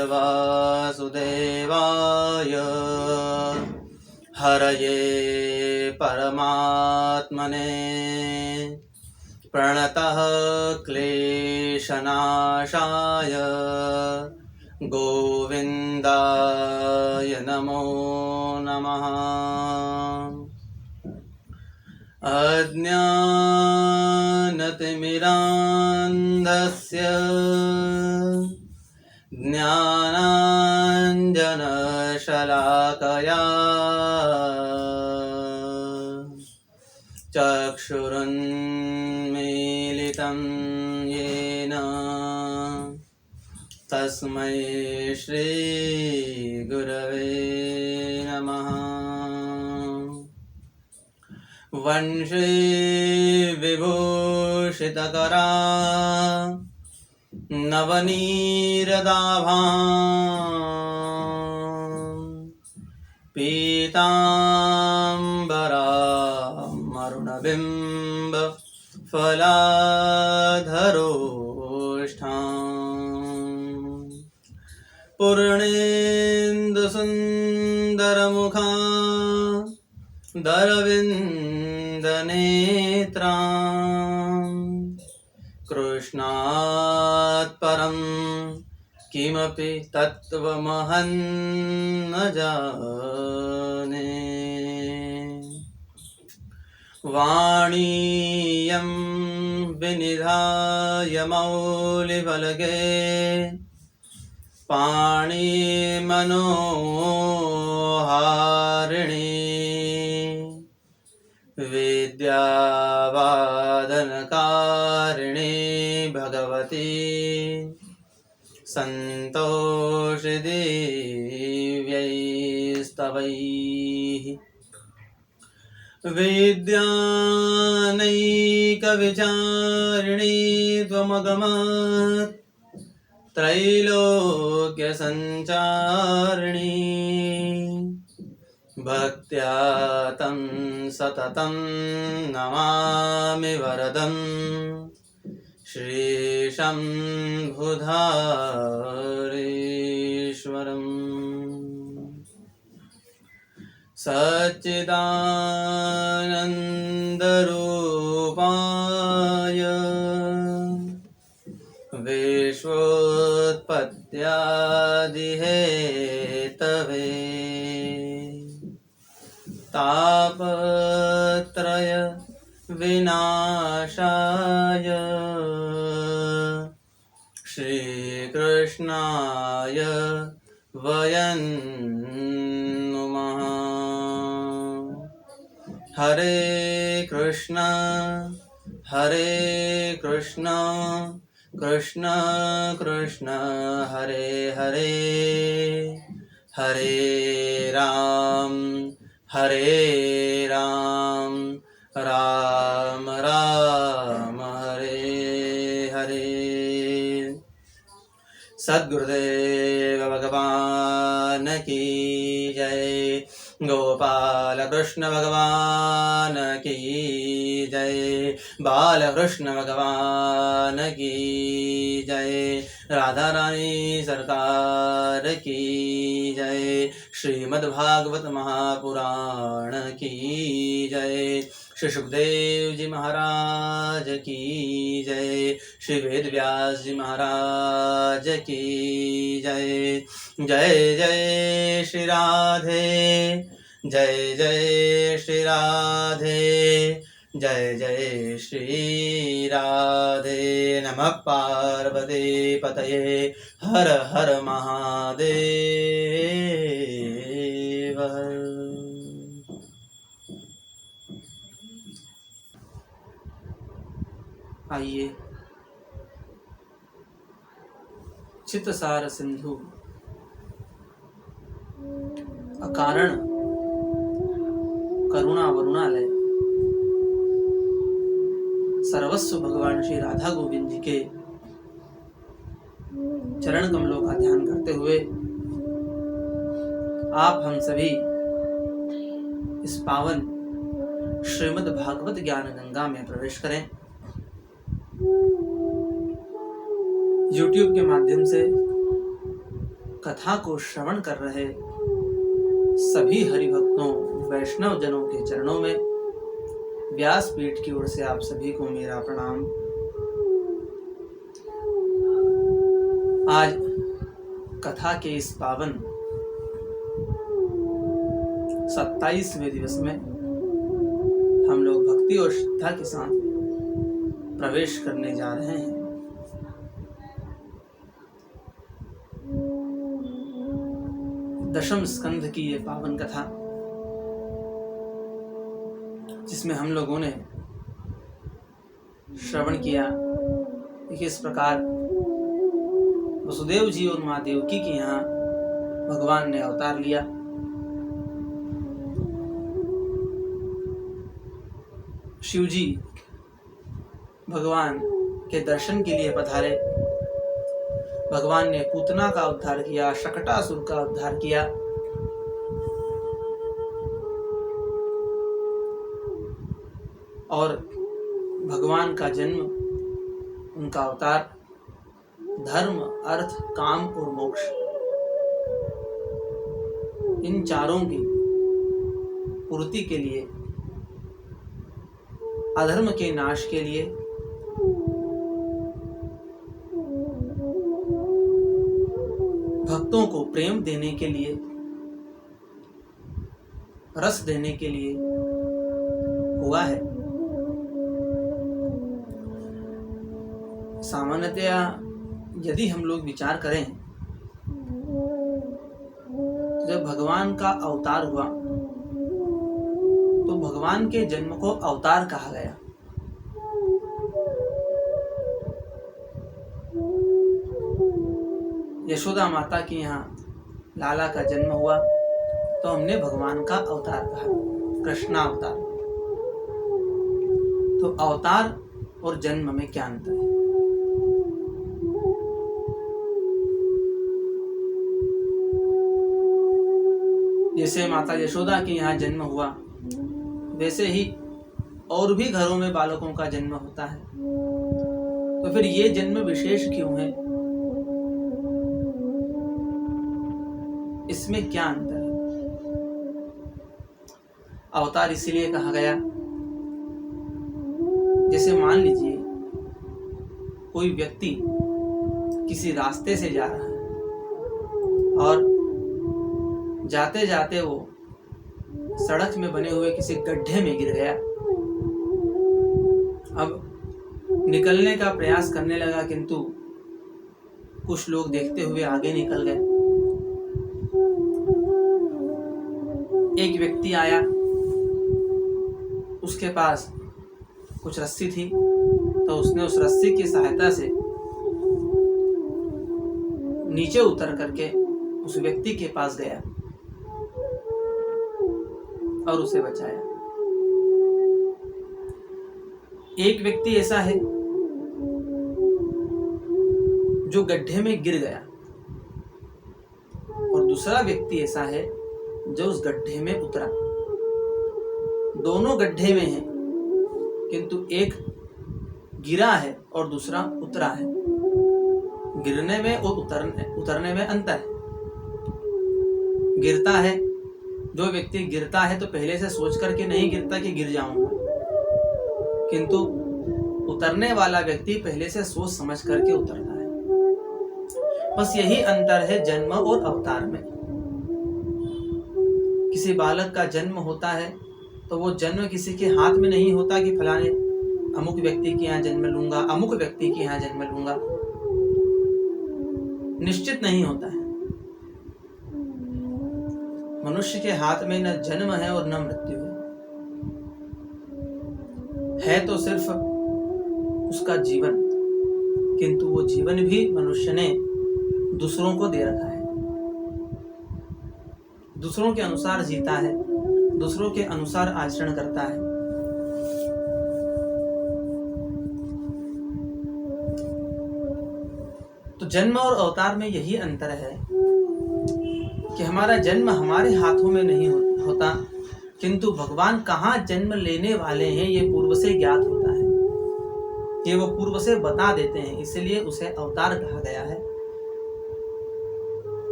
वासुदेवाय हरये परमात्मने प्रणतः क्लेशनाशाय गोविन्दाय नमो नमः। अज्ञानतिमिरान्धस्य ज्ञानाञ्जनशलाकया चक्षुरुन्मीलितं येन तस्मै श्रीगुरवे नमः। वंशे विभूषितकरा नवनीरदाभां पीताम्बरामरुणबिम्ब फलाधरोष्ठां पूर्णेन्दुसुन्दरमुखा दरविन्दनेत्रां कृष्णात् परं किमपि तत्त्वमहं न जाने। वाणीयं विनिधाय मौलिफलके पाणिमनोहारिणी विद्यावादनकारिणी भगवती सन्तोषिदेव्यैस्तवैः। विद्यानैकविचारिणी त्वमगमत् त्रैलोक्यसञ्चारिणी भक्त्या तं सततं नमामि वरदं श्रीशम्भुधारेश्वरम्। सच्चिदानन्दरूपाय विश्वोत्पत्त्यादिहेतवे तापत्रय विनाशाय श्रीकृष्णाय वयं नुमः। हरे कृष्ण कृष्ण कृष्ण हरे हरे, हरे राम राम राम हरे हरे। सद्गुरुदेव भगवान की जय, गोपाल कृष्ण भगवान की जय, बालकृष्ण भगवान की जय, राधा रानी सरकार की जय, श्रीमद्भागवत महापुराण की जय, श्री सुखदेव जी महाराज की जय, श्री वेद व्यास जी महाराज की जय। जय जय श्री राधे, जय जय श्री राधे, जय जय श्री राधे। नमः पार्वती पतये, हर हर महादेव। आइए चित्तसार सिंधु अकारण करुणा वरुणालय सर्वस्व भगवान श्री राधा गोविंद जी के चरण कमलों का ध्यान करते हुए आप हम सभी इस पावन श्रीमद् भागवत ज्ञान गंगा में प्रवेश करें। YouTube के माध्यम से कथा को श्रवण कर रहे सभी हरिभक्तों वैष्णव जनों के चरणों में व्यासपीठ की ओर से आप सभी को मेरा प्रणाम। आज कथा के इस पावन 27वें दिवस में हम लोग भक्ति और श्रद्धा के साथ प्रवेश करने जा रहे हैं। दशम स्कंध की ये पावन कथा, जिसमें हम लोगों ने श्रवण किया कि किस प्रकार वसुदेव जी और माँ देवकी के यहाँ भगवान ने अवतार लिया। शिव जी भगवान के दर्शन के लिए पधारे। भगवान ने पूतना का उद्धार किया, शकटासुर का उद्धार किया। और भगवान का जन्म, उनका अवतार धर्म, अर्थ, काम और मोक्ष, इन चारों की पूर्ति के लिए, अधर्म के नाश के लिए, भक्तों को प्रेम देने के लिए, रस देने के लिए हुआ है। सामान्यतया यदि हम लोग विचार करें तो जब भगवान का अवतार हुआ तो भगवान के जन्म को अवतार कहा गया। यशोदा माता के यहाँ लाला का जन्म हुआ तो हमने भगवान का अवतार कहा, कृष्णावतार। तो अवतार और जन्म में क्या अंतर है? जैसे माता यशोदा के यहाँ जन्म हुआ, वैसे ही और भी घरों में बालकों का जन्म होता है। तो फिर ये जन्म विशेष क्यों है? इसमें क्या अंतर है? अवतार इसीलिए कहा गया, जैसे मान लीजिए कोई व्यक्ति किसी रास्ते से जा रहा है और जाते जाते वो सड़क में बने हुए किसी गड्ढे में गिर गया। अब निकलने का प्रयास करने लगा, किंतु कुछ लोग देखते हुए आगे निकल गए। एक व्यक्ति आया, उसके पास कुछ रस्सी थी, तो उसने उस रस्सी की सहायता से नीचे उतर करके उस व्यक्ति के पास गया और उसे बचाया। एक व्यक्ति ऐसा है जो गड्ढे में गिर गया और दूसरा व्यक्ति ऐसा है जो उस गड्ढे में उतरा। दोनों गड्ढे में हैं, किंतु एक गिरा है और दूसरा उतरा है। गिरने में और उतरने में अंतर है। गिरता है, जो व्यक्ति गिरता है तो पहले से सोच करके नहीं गिरता कि गिर जाऊंगा, किंतु उतरने वाला व्यक्ति पहले से सोच समझ करके उतरता है। बस यही अंतर है जन्म और अवतार में। किसी बालक का जन्म होता है तो वो जन्म किसी के हाथ में नहीं होता कि फलाने अमुक व्यक्ति के यहाँ जन्म लूंगा, अमुक व्यक्ति के यहाँ जन्म लूंगा। निश्चित नहीं होता है। मनुष्य के हाथ में न जन्म है और न मृत्यु है तो सिर्फ उसका जीवन, किंतु वो जीवन भी मनुष्य ने दूसरों को दे रखा है, दूसरों के अनुसार जीता है, दूसरों के अनुसार आचरण करता है। तो जन्म और अवतार में यही अंतर है कि हमारा जन्म हमारे हाथों में नहीं होता, किंतु भगवान कहाँ जन्म लेने वाले हैं ये पूर्व से ज्ञात होता है, ये वो पूर्व से बता देते हैं, इसलिए उसे अवतार कहा गया है।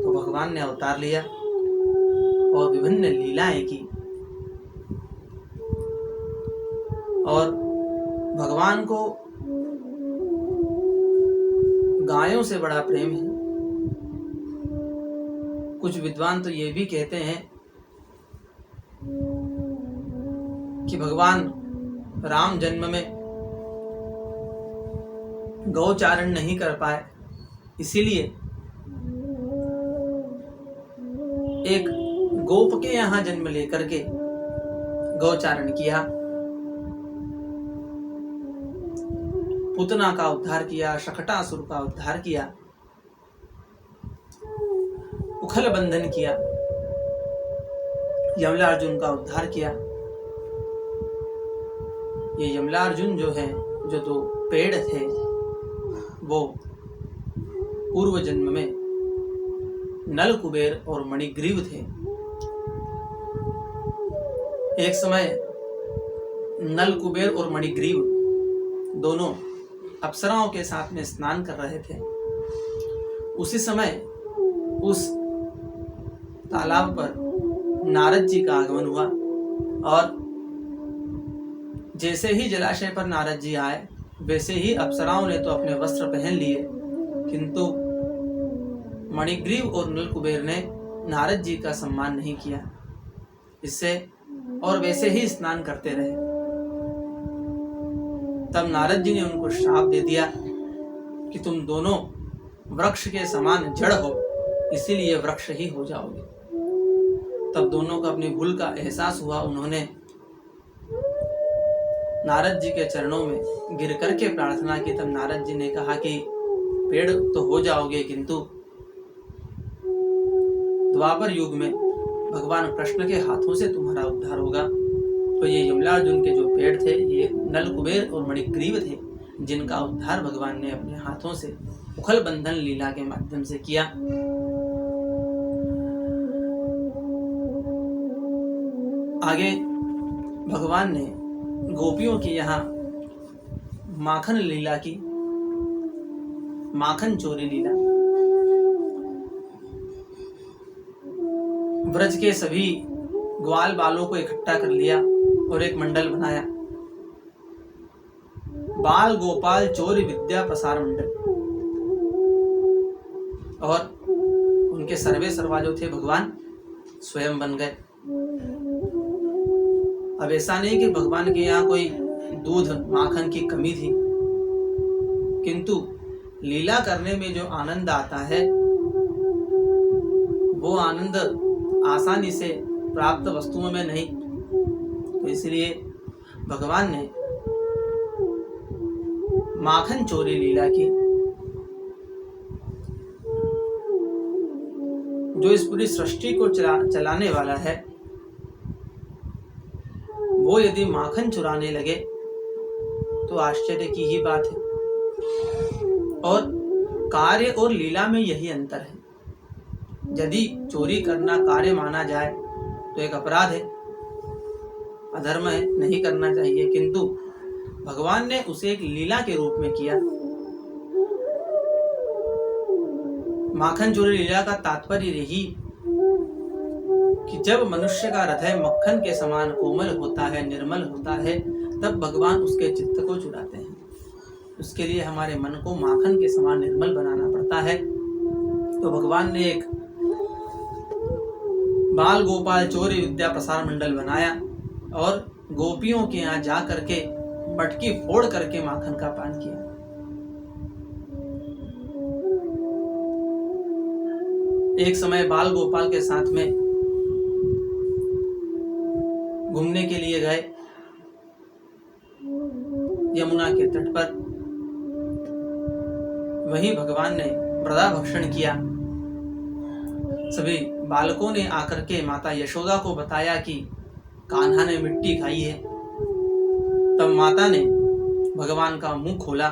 तो भगवान ने अवतार लिया और विभिन्न लीलाएं की। और भगवान को गायों से बड़ा प्रेम है। कुछ विद्वान तो ये भी कहते हैं कि भगवान राम जन्म में गौचारण नहीं कर पाए, इसीलिए एक गोप के यहाँ जन्म लेकर के गौचारण किया, पुतना का उद्धार किया, शकटासुर का उद्धार किया, उखल बंधन किया, यमलार्जुन का उद्धार किया। ये यमलार्जुन जो है, जो दो पेड़ थे, वो पूर्व जन्म में नल कुबेर और मणिग्रीव थे। एक समय नल कुबेर और मणिग्रीव दोनों अप्सराओं के साथ में स्नान कर रहे थे। उसी समय उस तालाब पर नारद जी का आगमन हुआ और जैसे ही जलाशय पर नारद जी आए, वैसे ही अप्सराओं ने तो अपने वस्त्र पहन लिए, किंतु मणिग्रीव और नलकुबेर ने नारद जी का सम्मान नहीं किया। इससे और वैसे ही स्नान करते रहे। तब नारद जी ने उनको श्राप दे दिया कि तुम दोनों वृक्ष के समान जड़ हो, इसीलिए वृक्ष ही हो जाओगे। तब दोनों को अपनी भूल का एहसास हुआ। उन्होंने नारद जी के चरणों में गिर करके प्रार्थना की। तब नारद जी ने कहा कि पेड़ तो हो जाओगे, किंतु द्वापर युग में भगवान कृष्ण के हाथों से तुम्हारा उद्धार होगा। तो ये यमलार्जुन के जो पेड़ थे, ये नल कुबेर और मणिग्रीव थे, जिनका उद्धार भगवान ने अपने हाथों से उखल बंधन लीला के माध्यम से किया। आगे भगवान ने गोपियों के यहाँ माखन लीला की, माखन चोरी लीला। ब्रज के सभी ग्वाल बालों को इकट्ठा कर लिया और एक मंडल बनाया, बाल गोपाल चोरी विद्या प्रसार मंडल। और उनके सर्वे सर्वा जो थे भगवान स्वयं बन गए। अब ऐसा नहीं कि भगवान के यहाँ कोई दूध माखन की कमी थी, किंतु लीला करने में जो आनंद आता है, वो आनंद आसानी से प्राप्त वस्तुओं में नहीं। तो इसलिए भगवान ने माखन चोरी लीला की। जो इस पूरी सृष्टि को चलाने वाला है, वो यदि माखन चुराने लगे तो आश्चर्य की ही बात है। और कार्य और लीला में यही अंतर है। यदि चोरी करना कार्य माना जाए तो एक अपराध है, अधर्म है, नहीं करना चाहिए, किंतु भगवान ने उसे एक लीला के रूप में किया। माखन चोरी लीला का तात्पर्य यही कि जब मनुष्य का हृदय मक्खन के समान कोमल होता है, निर्मल होता है, तब भगवान उसके चित्त को चुराते हैं। उसके लिए हमारे मन को माखन के समान निर्मल बनाना पड़ता है। तो भगवान ने एक बाल गोपाल चोरी विद्या प्रसार मंडल बनाया और गोपियों के यहाँ जा करके मटकी फोड़ करके माखन का पान किया। एक समय बाल गोपाल के साथ में घूमने के लिए गए यमुना के तट पर। वहीं भगवान ने मृदा भक्षण किया। सभी बालकों ने आकर के माता यशोदा को बताया कि कान्हा ने मिट्टी खाई है। तब माता ने भगवान का मुंह खोला,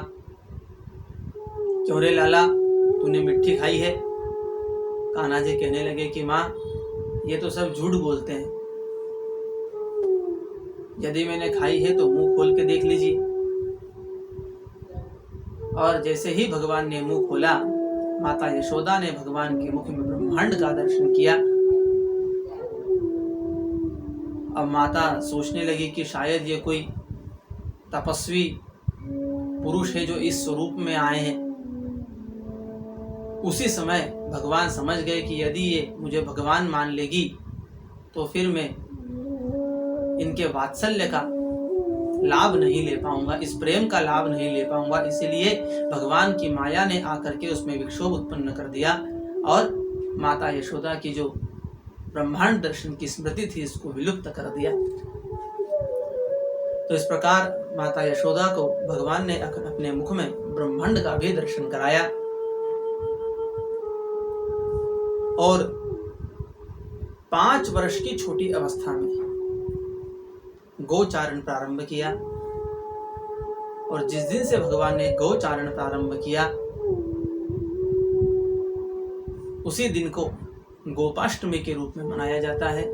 क्यों रे लाला, तूने मिट्टी खाई है? कान्हा जी कहने लगे कि माँ, ये तो सब झूठ बोलते हैं, यदि मैंने खाई है तो मुंह खोल के देख लीजिए। और जैसे ही भगवान ने मुंह खोला, माता यशोदा ने भगवान के मुख में ब्रह्मांड का दर्शन किया। अब माता सोचने लगी कि शायद ये कोई तपस्वी पुरुष है जो इस स्वरूप में आए हैं। उसी समय भगवान समझ गए कि यदि ये मुझे भगवान मान लेगी तो फिर मैं इनके वात्सल्य का लाभ नहीं ले पाऊंगा, इस प्रेम का लाभ नहीं ले पाऊंगा। इसीलिए भगवान की माया ने आकर के उसमें विक्षोभ उत्पन्न कर दिया और माता यशोदा की जो ब्रह्मांड दर्शन की स्मृति थी इसको विलुप्त कर दिया। तो इस प्रकार माता यशोदा को भगवान ने अपने मुख में ब्रह्मांड का भी दर्शन कराया और 5 वर्ष की छोटी अवस्था में गोचारण प्रारंभ किया। और जिस दिन से भगवान ने गोचारण प्रारंभ किया उसी दिन को गोपाष्टमी के रूप में मनाया जाता है।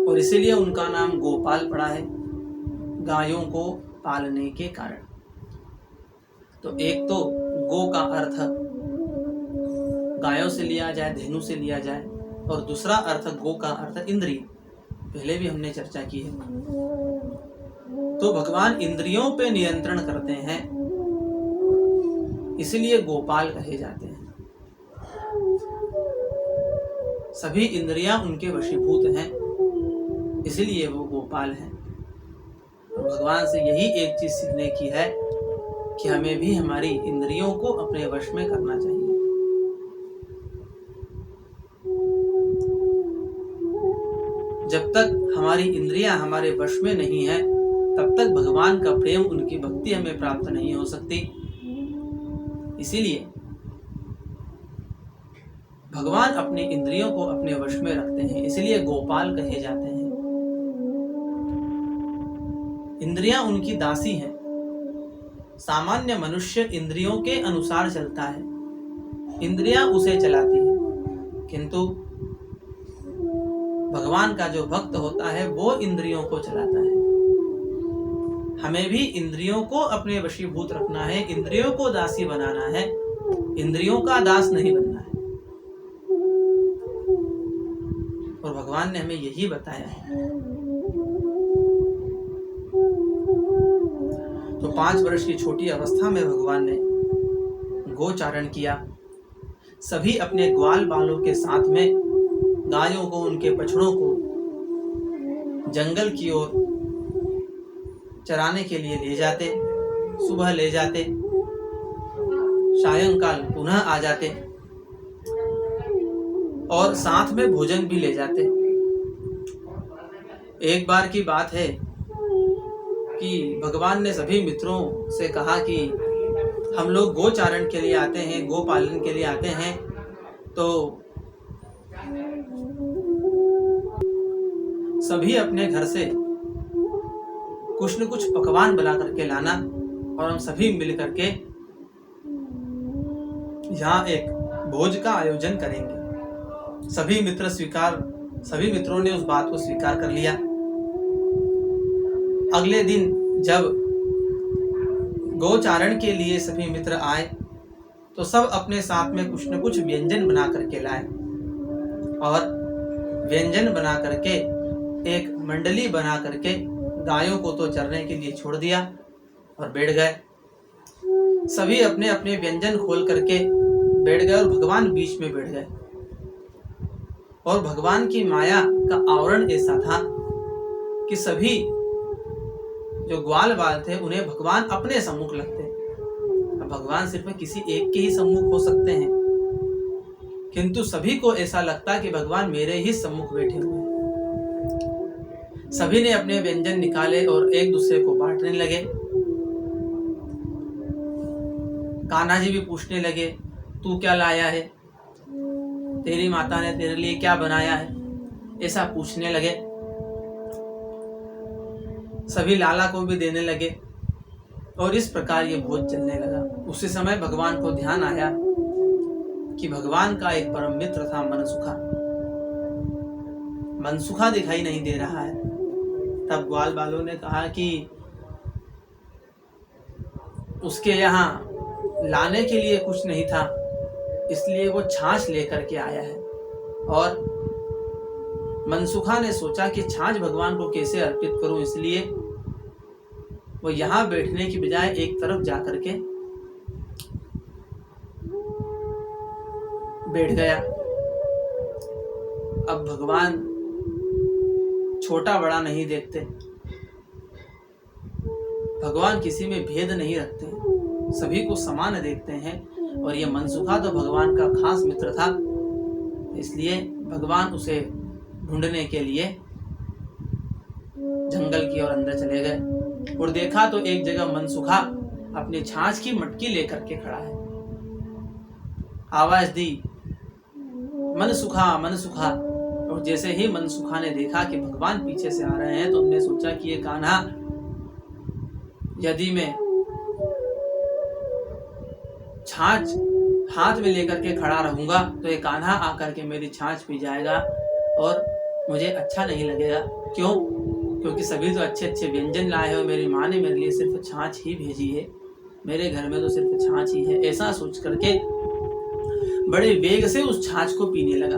और इसीलिए उनका नाम गोपाल पड़ा है, गायों को पालने के कारण। तो एक तो गो का अर्थ गायों से लिया जाए, धेनु से लिया जाए, और दूसरा अर्थ गो का अर्थ इंद्रिय, पहले भी हमने चर्चा की है। तो भगवान इंद्रियों पे नियंत्रण करते हैं, इसलिए गोपाल कहे जाते हैं। सभी इंद्रियां उनके वशीभूत हैं, इसलिए वो गोपाल हैं। और भगवान से यही एक चीज सीखने की है कि हमें भी हमारी इंद्रियों को अपने वश में करना चाहिए। जब तक हमारी इंद्रियां हमारे वश में नहीं है तब तक भगवान का प्रेम, उनकी भक्ति हमें प्राप्त नहीं हो सकती। इसीलिए भगवान अपनी इंद्रियों को अपने वश में रखते हैं, इसलिए गोपाल कहे जाते हैं। इंद्रियां उनकी दासी हैं। सामान्य मनुष्य इंद्रियों के अनुसार चलता है, इंद्रियां उसे चलाती हैं, किंतु भगवान का जो भक्त होता है वो इंद्रियों को चलाता है। हमें भी इंद्रियों को अपने वशीभूत रखना है, इंद्रियों को दासी बनाना है, इंद्रियों का दास नहीं बनना है। और भगवान ने हमें यही बताया है। तो 5 वर्ष की छोटी अवस्था में भगवान ने गोचारण किया। सभी अपने ग्वाल बालों के साथ में गायों को, उनके बछड़ों को जंगल की ओर चराने के लिए ले जाते। सुबह ले जाते, सायंकाल पुनः आ जाते और साथ में भोजन भी ले जाते। एक बार की बात है कि भगवान ने सभी मित्रों से कहा कि हम लोग गोचारण के लिए आते हैं, गो पालन के लिए आते हैं, तो सभी अपने घर से कुछ न कुछ पकवान बना करके लाना और हम सभी मिल करके यहाँ एक भोज का आयोजन करेंगे। सभी मित्रों ने उस बात को स्वीकार कर लिया। अगले दिन जब गोचारण के लिए सभी मित्र आए तो सब अपने साथ में कुछ न कुछ व्यंजन बना करके लाए और व्यंजन बना करके एक मंडली बना करके गायों को तो चरने के लिए छोड़ दिया और बैठ गए। सभी अपने अपने व्यंजन खोल करके बैठ गए और भगवान बीच में बैठ गए। और भगवान की माया का आवरण ऐसा था कि सभी जो ग्वाल बाल थे उन्हें भगवान अपने सम्मुख लगते। अब भगवान सिर्फ किसी एक के ही सम्मुख हो सकते हैं, किंतु सभी को ऐसा लगता कि भगवान मेरे ही सम्मुख बैठे हुए हैं। सभी ने अपने व्यंजन निकाले और एक दूसरे को बांटने लगे। कान्हा जी भी पूछने लगे, तू क्या लाया है, तेरी माता ने तेरे लिए क्या बनाया है, ऐसा पूछने लगे। सभी लाला को भी देने लगे और इस प्रकार ये भोज चलने लगा। उसी समय भगवान को ध्यान आया कि भगवान का एक परम मित्र था मनसुखा। मनसुखा दिखाई नहीं दे रहा है। तब ग्वाल बालों ने कहा कि उसके यहाँ लाने के लिए कुछ नहीं था, इसलिए वो छाछ लेकर के आया है। और मनसुखा ने सोचा कि छाछ भगवान को कैसे अर्पित करूं, इसलिए वो यहाँ बैठने की बजाय एक तरफ जाकर के बैठ गया। अब भगवान छोटा बड़ा नहीं देखते, भगवान किसी में भेद नहीं रखते, सभी को समान देखते हैं। और ये मनसुखा तो भगवान का खास मित्र था, इसलिए भगवान उसे ढूंढने के लिए जंगल की ओर अंदर चले गए। और देखा तो एक जगह मनसुखा अपनी छाछ की मटकी लेकर के खड़ा है। आवाज दी, मनसुखा मनसुखा। और जैसे ही मनसुखा ने देखा कि भगवान पीछे से आ रहे हैं, तो उन्होंने सोचा कि ये कान्हा, यदि मैं छाछ हाथ में लेकर के खड़ा रहूंगा तो ये कान्हा आकर के मेरी छाछ पी जाएगा और मुझे अच्छा नहीं लगेगा। क्यों? क्योंकि सभी तो अच्छे अच्छे व्यंजन लाए हो, मेरी माँ ने मेरे लिए सिर्फ छाछ ही भेजी है, मेरे घर में तो सिर्फ छाछ ही है। ऐसा सोच करके बड़े वेग से उस छाछ को पीने लगा।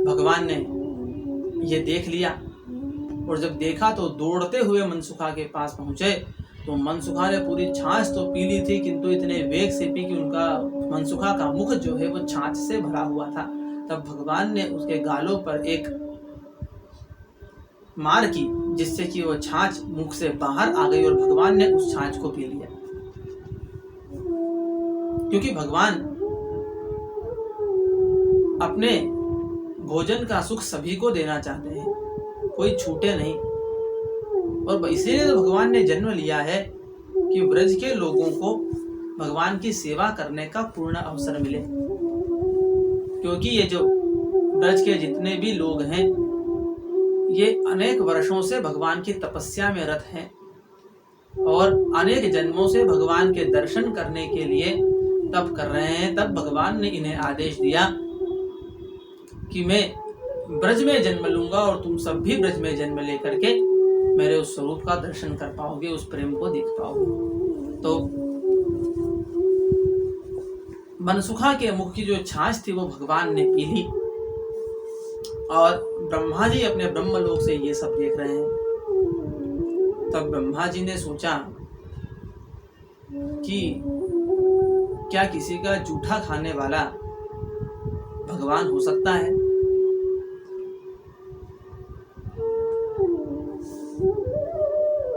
भगवान ने ये देख लिया, और जब देखा तो दौड़ते हुए मनसुखा के पास पहुंचे। तो मनसुखा ने पूरी छाछ तो पी ली थी, किंतु इतने वेग से पी कि उनका मनसुखा का मुख जो है वो छाछ से भरा हुआ था। तब भगवान ने उसके गालों पर एक मार की, जिससे कि वो छाछ मुख से बाहर आ गई और भगवान ने उस छाछ को पी लिया। क्योंकि भगवान अपने भोजन का सुख सभी को देना चाहते हैं, कोई छूटे नहीं। और इसीलिए तो भगवान ने जन्म लिया है कि ब्रज के लोगों को भगवान की सेवा करने का पूर्ण अवसर मिले। क्योंकि ये जो ब्रज के जितने भी लोग हैं, ये अनेक वर्षों से भगवान की तपस्या में रत हैं और अनेक जन्मों से भगवान के दर्शन करने के लिए तप कर रहे हैं। तब भगवान ने इन्हें आदेश दिया कि मैं ब्रज में जन्म लूंगा और तुम सब भी ब्रज में जन्म लेकर के मेरे उस स्वरूप का दर्शन कर पाओगे, उस प्रेम को देख पाओगे। तो मनसुखा के मुख की जो छाछ थी वो भगवान ने पी ली। और ब्रह्मा जी अपने ब्रह्मलोक से ये सब देख रहे हैं। तब ब्रह्मा जी ने सोचा कि क्या किसी का जूठा खाने वाला भगवान हो सकता है?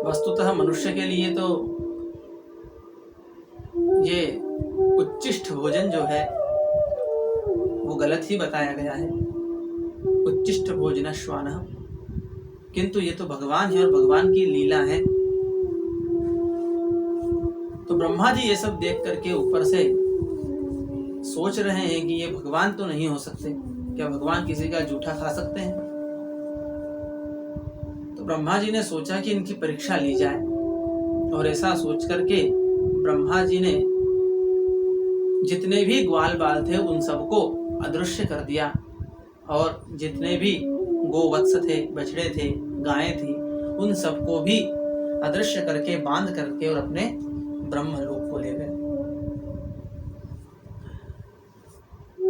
वस्तुतः मनुष्य के लिए तो ये उच्चिष्ट भोजन जो है वो गलत ही बताया गया है, उच्चिष्ट भोजन श्वानः, किंतु ये तो भगवान है और भगवान की लीला है। तो ब्रह्मा जी ये सब देख करके ऊपर से सोच रहे हैं कि ये भगवान तो नहीं हो सकते, क्या भगवान किसी का जूठा खा सकते हैं? तो ब्रह्मा जी ने सोचा कि इनकी परीक्षा ली जाए, और ऐसा सोच करके ब्रह्मा जी ने जितने भी ग्वाल बाल थे उन सबको अदृश्य कर दिया, और जितने भी गोवत्स थे, बछड़े थे, गायें थी, उन सबको भी अदृश्य करके बांध करके और अपने ब्रह्मलोक को ले गए।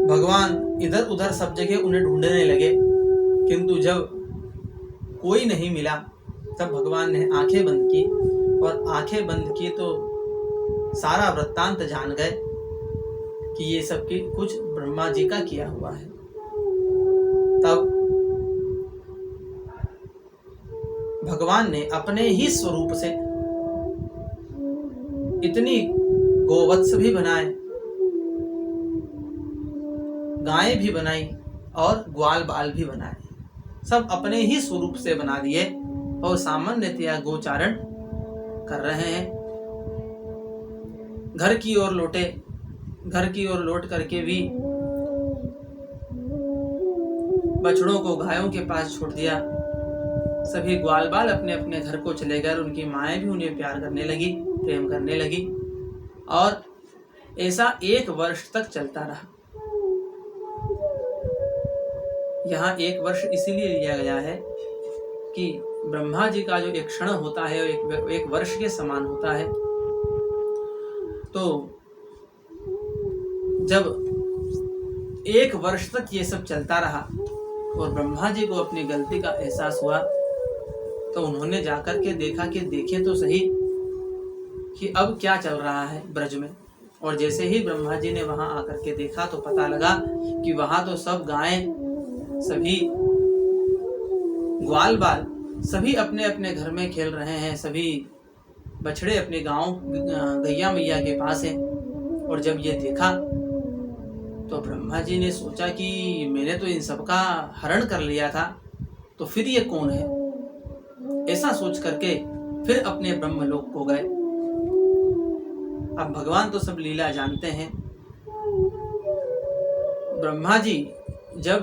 भगवान इधर उधर सब जगह उन्हें ढूंढने लगे, किंतु जब कोई नहीं मिला तब भगवान ने आंखें बंद की, और आंखें बंद की तो सारा वृत्तांत जान गए कि ये सब की कुछ ब्रह्मा जी का किया हुआ है। तब भगवान ने अपने ही स्वरूप से इतनी गोवत्स भी बनाए, गायें भी बनाई और ग्वाल बाल भी बनाए, सब अपने ही स्वरूप से बना दिए और सामान्यतया गोचारण कर रहे हैं। घर की ओर लौटे, घर की ओर लौट करके भी बछड़ों को गायों के पास छोड़ दिया। सभी ग्वाल बाल अपने अपने घर को चले गए, उनकी माएं भी उन्हें प्यार करने लगी, प्रेम करने लगी, और ऐसा 1 वर्ष तक चलता रहा। यहाँ 1 वर्ष इसीलिए लिया गया है कि ब्रह्मा जी का जो एक क्षण होता है एक वर्ष के समान होता है। तो जब 1 वर्ष तक ये सब चलता रहा और ब्रह्मा जी को अपनी गलती का एहसास हुआ, तो उन्होंने जाकर के देखा कि देखें तो सही कि अब क्या चल रहा है ब्रज में। और जैसे ही ब्रह्मा जी ने वहां आकर के देखा तो पता लगा कि वहां तो सब गायें, सभी ग्वाल बाल सभी अपने अपने घर में खेल रहे हैं, सभी बछड़े अपने गांव गैया मैया के पास हैं। और जब ये देखा तो ब्रह्मा जी ने सोचा कि मैंने तो इन सबका हरण कर लिया था, तो फिर ये कौन है। ऐसा सोच करके फिर अपने ब्रह्मलोक को गए। अब भगवान तो सब लीला जानते हैं। ब्रह्मा जी जब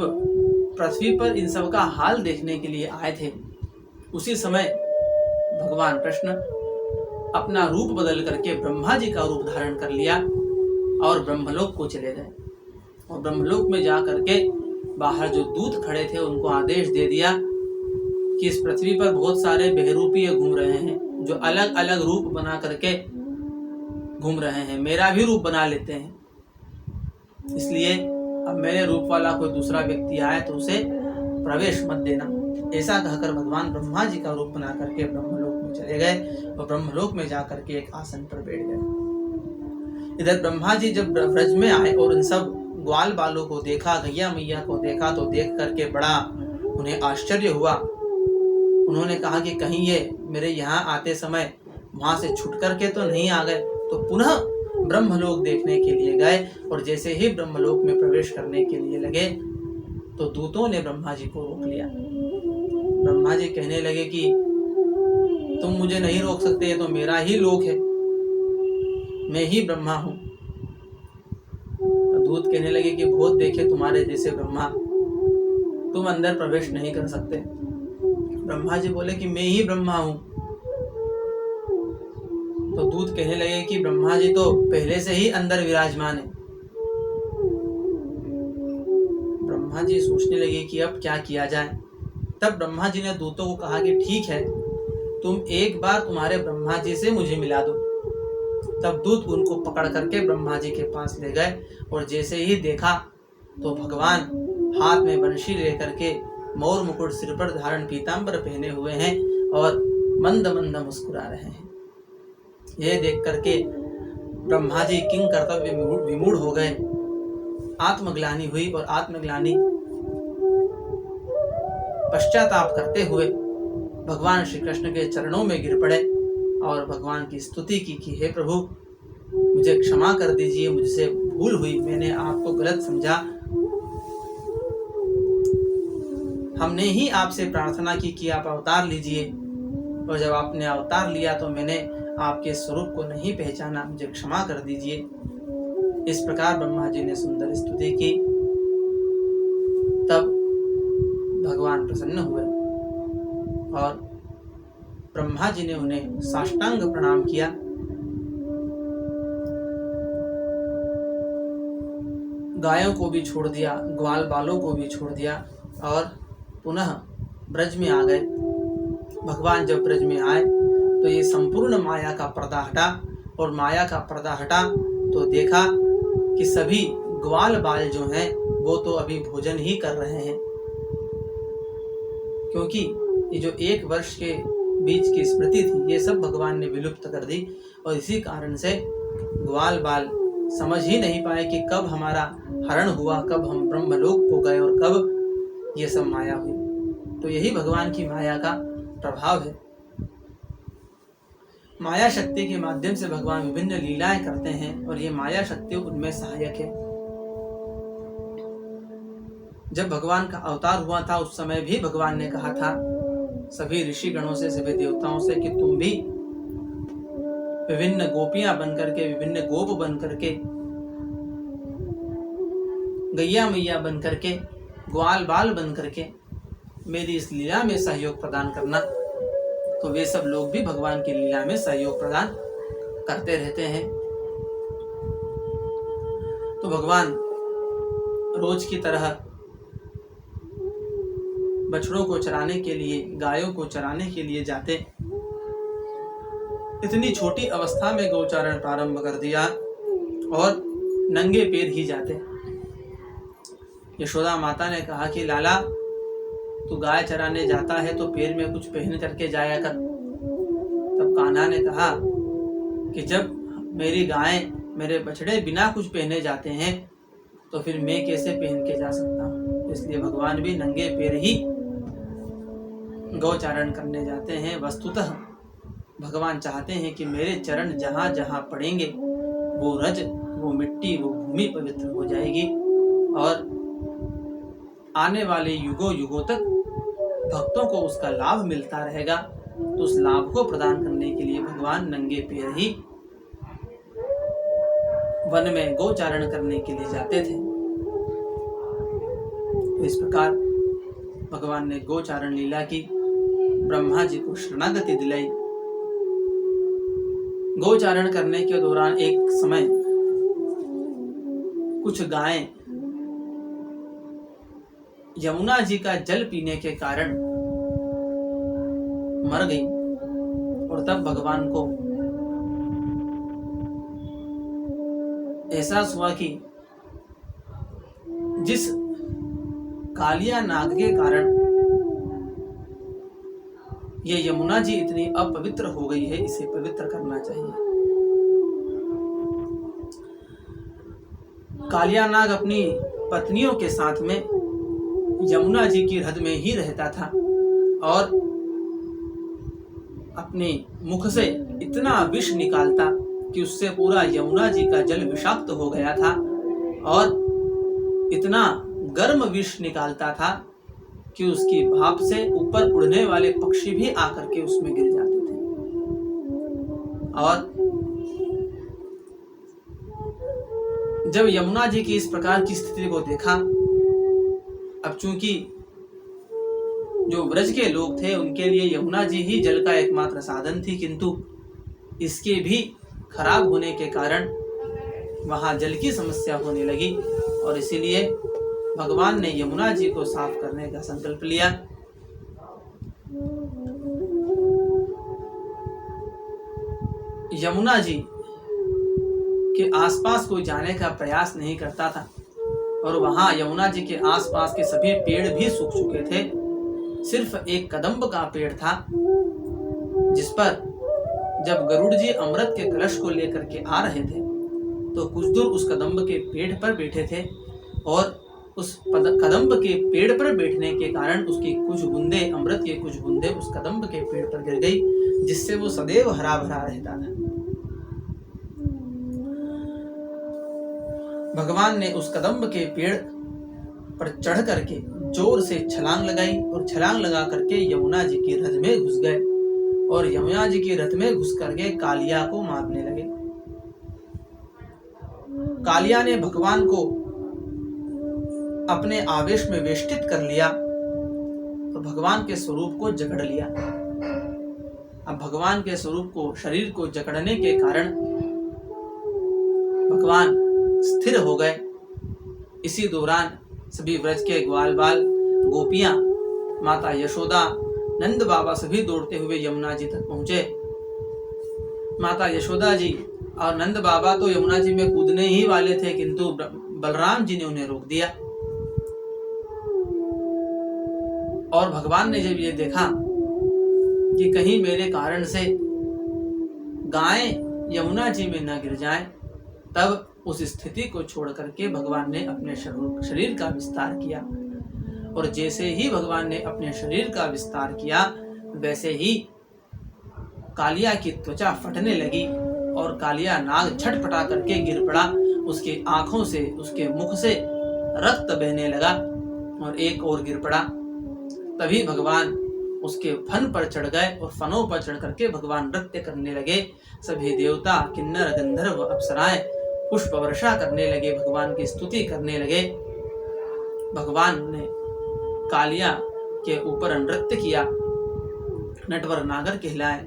पृथ्वी पर इन सब का हाल देखने के लिए आए थे, उसी समय भगवान कृष्ण अपना रूप बदल करके ब्रह्मा जी का रूप धारण कर लिया और ब्रह्मलोक को चले गए। और ब्रह्मलोक में जा करके बाहर जो दूत खड़े थे उनको आदेश दे दिया कि इस पृथ्वी पर बहुत सारे बहरूपीय घूम रहे हैं, जो अलग अलग रूप बना करके घूम रहे हैं, मेरा भी रूप बना लेते हैं। इसलिए अब मेरे रूप वाला कोई दूसरा व्यक्ति आए तो उसे प्रवेश मत देना। ऐसा कहकर भगवान ब्रह्मा जी का रूप बना करके ब्रह्मलोक में चले गए और ब्रह्मलोक में जाकर के एक आसन पर बैठ गए। इधर ब्रह्मा जी जब ब्रज में आए और उन सब ग्वाल बालों को देखा, गैया मैया को देखा, तो देख करके बड़ा उन्हें आश्चर्य हुआ। उन्होंने कहा कि कहीं ये मेरे यहाँ आते समय वहां से छूट करके तो नहीं आ गए। तो पुनः ब्रह्मलोक देखने के लिए गए और जैसे ही ब्रह्मलोक में प्रवेश करने के लिए लगे तो दूतों ने ब्रह्मा जी को रोक लिया। ब्रह्मा जी कहने लगे कि तुम मुझे नहीं रोक सकते, ये तो मेरा ही लोक है, मैं ही ब्रह्मा हूं। दूत कहने लगे कि बहुत देखे तुम्हारे जैसे ब्रह्मा, तुम अंदर प्रवेश नहीं कर सकते। ब्रह्मा जी बोले कि मैं ही ब्रह्मा हूं। तो दूत कहने लगे कि ब्रह्मा जी तो पहले से ही अंदर विराजमान है। ब्रह्मा जी सोचने लगे कि अब क्या किया जाए। तब ब्रह्मा जी ने दूतों को कहा कि ठीक है, तुम एक बार तुम्हारे ब्रह्मा जी से मुझे मिला दो। तब दूत उनको पकड़ करके ब्रह्मा जी के पास ले गए और जैसे ही देखा तो भगवान हाथ में बंशी लेकर के मोर मुकुट सिर पर धारण पीतांबर पहने हुए हैं और मंद मंद मुस्कुरा रहे हैं। यह देख करके ब्रह्मा जी किंग कर्तव्य विमूढ़ हो गए। आत्मग्लानि हुई और आत्मग्लानि पश्चाताप करते हुए भगवान श्री कृष्ण के चरणों में गिर पड़े और भगवान की स्तुति की कि हे प्रभु, मुझे क्षमा कर दीजिए, मुझसे भूल हुई, मैंने आपको गलत समझा। हमने ही आपसे प्रार्थना की कि आप अवतार लीजिए, और जब आपने अवतार लिया तो मैंने आपके स्वरूप को नहीं पहचाना, मुझे क्षमा कर दीजिए। इस प्रकार ब्रह्मा जी ने सुंदर स्तुति की। तब भगवान प्रसन्न हुए और ब्रह्मा जी ने उन्हें साष्टांग प्रणाम किया। गायों को भी छोड़ दिया, ग्वाल बालों को भी छोड़ दिया और पुनः ब्रज में आ गए। भगवान जब ब्रज में आए तो ये संपूर्ण माया का पर्दा हटा, और माया का पर्दा हटा तो देखा कि सभी ग्वाल बाल जो हैं वो तो अभी भोजन ही कर रहे हैं, क्योंकि ये जो 1 वर्ष के बीच की स्मृति थी ये सब भगवान ने विलुप्त कर दी। और इसी कारण से ग्वाल बाल समझ ही नहीं पाए कि कब हमारा हरण हुआ, कब हम ब्रह्मलोक को गए और कब ये सब माया हुई। तो यही भगवान की माया का प्रभाव है। माया शक्ति के माध्यम से भगवान विभिन्न लीलाएं करते हैं और ये माया शक्ति उनमें सहायक है। जब भगवान का अवतार हुआ था उस समय भी भगवान ने कहा था सभी ऋषि गणों से, सभी देवताओं से कि तुम भी विभिन्न गोपियां बन करके, विभिन्न गोप बन करके, गैया मैया बन करके, ग्वाल बाल बन करके मेरी इस लीला में सहयोग प्रदान करना। तो वे सब लोग भी भगवान की लीला में सहयोग प्रदान करते रहते हैं। तो भगवान रोज की तरह बछड़ों को चराने के लिए, गायों को चराने के लिए जाते इतनी छोटी अवस्था में गोचारण प्रारंभ कर दिया और नंगे पैर ही जाते। यशोदा माता ने कहा कि लाला, तू गाय चराने जाता है तो पैर में कुछ पहन करके जाया कर। तब कान्हा ने कहा कि जब मेरी गाय, मेरे बछड़े बिना कुछ पहने जाते हैं तो फिर मैं कैसे पहन के जा सकता हूँ। इसलिए भगवान भी नंगे पैर ही गौचारण करने जाते हैं। वस्तुतः भगवान चाहते हैं कि मेरे चरण जहाँ जहाँ पड़ेंगे वो रज, वो मिट्टी, वो भूमि पवित्र हो जाएगी और आने वाले युगों युगों तक भक्तों को उसका लाभ मिलता रहेगा। तो उस लाभ को प्रदान करने के लिए भगवान नंगे पैर ही वन में गोचारण करने के लिए जाते थे। तो इस प्रकार भगवान ने गोचारण लीला की, ब्रह्मा जी को शरणागति दिलाई। गोचारण करने के दौरान एक समय कुछ गायें यमुना जी का जल पीने के कारण मर गई और तब भगवान को एहसास हुआ कि जिस कालिया नाग के कारण ये यमुना जी इतनी अपवित्र हो गई है, इसे पवित्र करना चाहिए। कालिया नाग अपनी पत्नियों के साथ में यमुना जी की हृद में ही रहता था और अपने मुख से इतना विष निकालता कि उससे पूरा यमुना जी का जल विषाक्त हो गया था और इतना गर्म विष निकालता था कि उसकी भाप से ऊपर उड़ने वाले पक्षी भी आकर के उसमें गिर जाते थे। और जब यमुना जी की इस प्रकार की स्थिति को देखा, अब चूंकि जो ब्रज के लोग थे उनके लिए यमुना जी ही जल का एकमात्र साधन थी, किंतु इसके भी खराब होने के कारण वहां जल की समस्या होने लगी और इसीलिए भगवान ने यमुना जी को साफ करने का संकल्प लिया। यमुना जी के आसपास कोई जाने का प्रयास नहीं करता था और वहां यमुना जी के आसपास के सभी पेड़ भी सूख चुके थे। सिर्फ एक कदम्ब का पेड़ था जिस पर जब गरुड़ जी अमृत के कलश को लेकर के आ रहे थे तो कुछ दूर उस कदम्ब के पेड़ पर बैठे थे और उस कदम्ब के पेड़ पर बैठने के कारण उसकी कुछ बूंदे, अमृत के कुछ बूंदे उस कदम्ब के पेड़ पर गिर गई, जिससे वो सदैव हरा भरा रहता था। भगवान ने उस कदम्ब के पेड़ पर चढ़ करके जोर से छलांग लगाई और छलांग लगा करके यमुना जी की रथ में घुस गए और यमुना जी की रथ में घुस करके कालिया को मारने लगे। कालिया ने भगवान को अपने आवेश में वेष्टित कर लिया तो भगवान के स्वरूप को जकड़ लिया। अब भगवान के स्वरूप को, शरीर को जकड़ने के कारण भगवान स्थिर हो गए। इसी दौरान सभी व्रज के ग्वाल बाल, गोपियां, माता यशोदा, नंद बाबा सभी दौड़ते हुए यमुना जी तक पहुंचे। माता यशोदा जी और नंद बाबा तो यमुना जी में कूदने ही वाले थे, किंतु बलराम जी ने उन्हें रोक दिया। और भगवान ने जब ये देखा कि कहीं मेरे कारण से गाय यमुना जी में न गिर जाएं, तब उस स्थिति को छोड़ करके भगवान ने अपने शरीर का विस्तार किया और जैसे ही भगवान ने अपने शरीर का विस्तार किया वैसे ही कालिया की त्वचा फटने लगी और कालिया नाग छटपटा करके गिर पड़ा। उसके आंखों से, उसके मुख से रक्त बहने लगा और एक और गिर पड़ा। तभी भगवान उसके फन पर चढ़ गए और फनों पर चढ़ करके भगवान नृत्य करने लगे। सभी देवता, किन्नर, गंधर्व, अप्सराएं पुष्प वर्षा करने लगे, भगवान की स्तुति करने लगे। भगवान ने कालिया के ऊपर नृत्य किया, नटवर नागर कहलाए।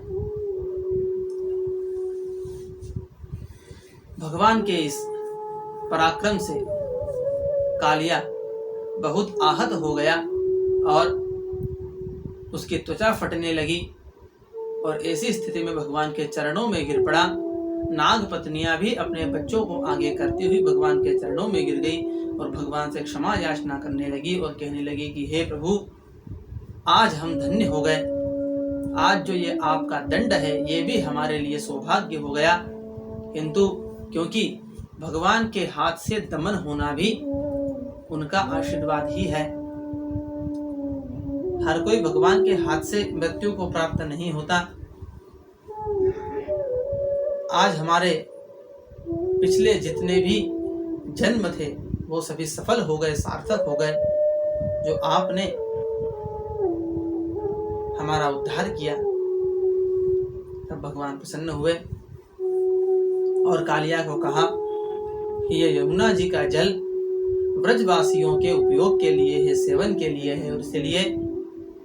भगवान के इस पराक्रम से कालिया बहुत आहत हो गया और उसकी त्वचा फटने लगी और ऐसी स्थिति में भगवान के चरणों में गिर पड़ा। नाग पत्नियां भी अपने बच्चों को आगे करती हुई भगवान के चरणों में गिर गई और भगवान से क्षमा याचना करने लगी और कहने लगी कि हे प्रभु, आज हम धन्य हो गए। आज जो ये आपका दंड है ये भी हमारे लिए सौभाग्य हो गया। किंतु क्योंकि भगवान के हाथ से दमन होना भी उनका आशीर्वाद ही है। हर कोई भगवान के हाथ से मृत्यु को प्राप्त नहीं होता। आज हमारे पिछले जितने भी जन्म थे वो सभी सफल हो गए, सार्थक हो गए। जो आपने हमारा उद्धार किया, तब भगवान प्रसन्न हुए और कालिया को कहा कि ये यमुना जी का जल ब्रजवासियों के उपयोग के लिए है, सेवन के लिए है, और इसलिए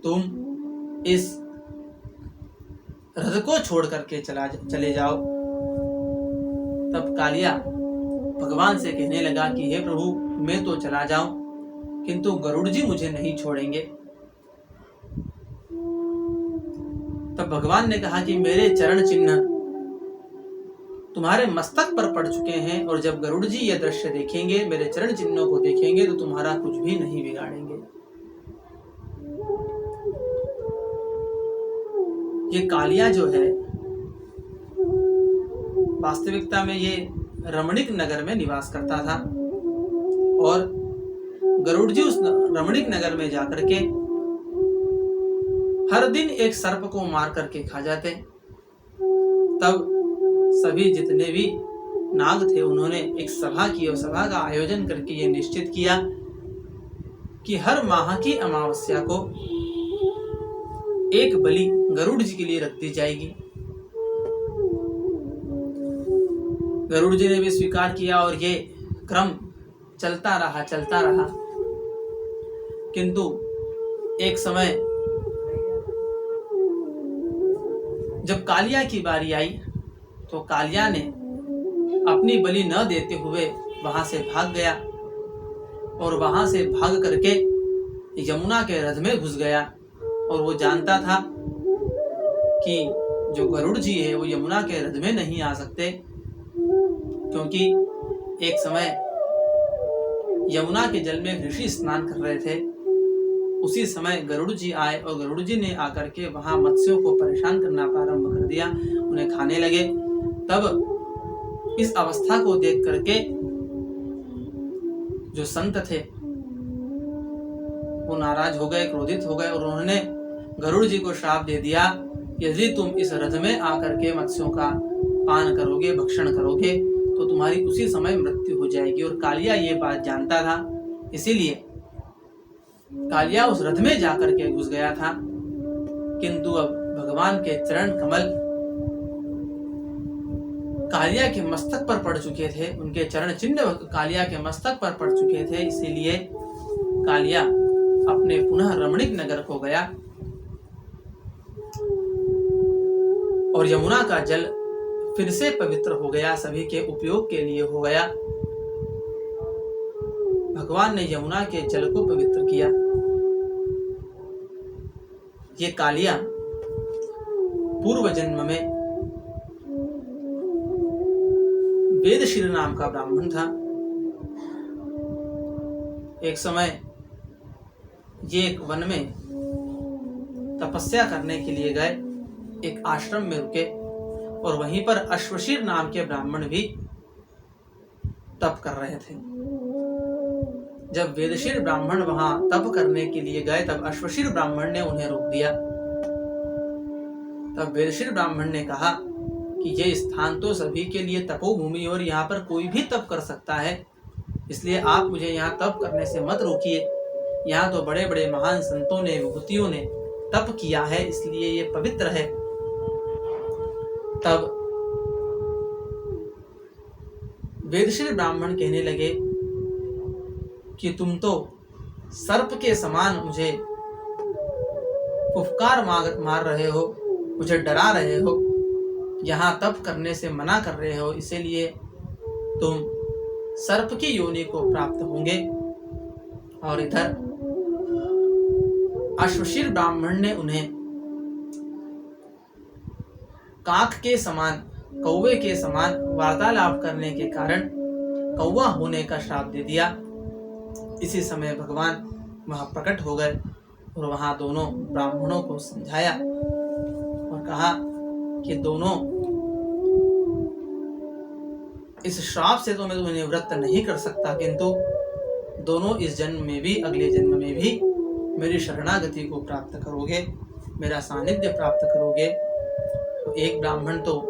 तुम इस रथ को छोड़ करके चले जाओ। तब कालिया भगवान से कहने लगा कि हे प्रभु, मैं तो चला जाऊं, किंतु गरुड़ जी मुझे नहीं छोड़ेंगे। तब भगवान ने कहा कि मेरे चरण चिन्ह तुम्हारे मस्तक पर पड़ चुके हैं, और जब गरुड़ जी यह दृश्य देखेंगे, मेरे चरण चिन्हों को देखेंगे, तो तुम्हारा कुछ भी नहीं बिगाड़ेंगे। ये कालिया जो है, वास्तविकता में ये रमणीक नगर में निवास करता था, और गरुड़ जी उस रमणीक नगर में जाकर के हर दिन एक सर्प को मार करके खा जाते। तब सभी जितने भी नाग थे उन्होंने एक सभा की, और सभा का आयोजन करके ये निश्चित किया कि हर माह की अमावस्या को एक बलि गरुड़ जी के लिए रख दी जाएगी। गरुड़ जी ने भी स्वीकार किया और ये क्रम चलता रहा। किंतु एक समय जब कालिया की बारी आई, तो कालिया ने अपनी बलि न देते हुए वहां से भाग गया, और वहां से भाग करके यमुना के रथ में घुस गया। और वो जानता था कि जो गरुड़ जी है वो यमुना के रथ में नहीं आ सकते, क्योंकि एक समय यमुना के जल में ऋषि स्नान कर रहे थे। उसी समय गरुड़ जी आए, और गरुड़ जी ने आकर के वहां मत्स्यों को परेशान करना प्रारंभ कर दिया, उन्हें खाने लगे। तब इस अवस्था को देख करके जो संत थे वो नाराज हो गए, क्रोधित हो गए, और उन्होंने गरुड़ जी को श्राप दे दिया, यदि तुम इस रथ में आकर के मत्स्यों का पान करोगे, भक्षण करोगे, तो तुम्हारी उसी समय मृत्यु हो जाएगी। और कालिया ये बात जानता था, इसीलिए कालिया उस रथ में जाकर के घुस गया था। किंतु अब भगवान के चरण कमल कालिया के मस्तक पर पड़ चुके थे, उनके चरण चिन्ह कालिया के मस्तक पर पड़ चुके थे, इसीलिए कालिया अपने पुनः रमणीक नगर को गया, और यमुना का जल फिर से पवित्र हो गया, सभी के उपयोग के लिए हो गया। भगवान ने यमुना के जल को पवित्र किया। ये कालिया पूर्व जन्म में वेदशिर नाम का ब्राह्मण था। एक समय ये एक वन में तपस्या करने के लिए गए, एक आश्रम में रुके, और वहीं पर अश्वशीर नाम के ब्राह्मण भी तप कर रहे थे। जब वेदशीर ब्राह्मण वहां तप करने के लिए गए, तब अश्वशीर ब्राह्मण ने उन्हें रोक दिया। तब वेदशीर ब्राह्मण ने कहा कि ये स्थान तो सभी के लिए तपोभूमि, और यहाँ पर कोई भी तप कर सकता है, इसलिए आप मुझे यहाँ तप करने से मत रोकिए। यहाँ तो बड़े बड़े महान संतों ने, विभूतियों ने तप किया है, इसलिए ये पवित्र है। तब वेदशीर ब्राह्मण कहने लगे कि तुम तो सर्प के समान मुझे फुफकार मार रहे हो, मुझे डरा रहे हो, यहाँ तप करने से मना कर रहे हो, इसीलिए तुम सर्प की योनि को प्राप्त होंगे। और इधर अश्वशीर ब्राह्मण ने उन्हें काक के समान, कौवे के समान वार्तालाप करने के कारण कौवा होने का श्राप दे दिया। इसी समय भगवान वहां प्रकट हो गए और वहां दोनों ब्राह्मणों को समझाया और कहा कि दोनों, इस श्राप से तो मैं तुम्हें निवृत्त नहीं कर सकता, किंतु दोनों इस जन्म में भी अगले जन्म में भी मेरी शरणागति को प्राप्त करोगे, मेरा सानिध्य प्राप्त करोगे। तो एक ब्राह्मण तो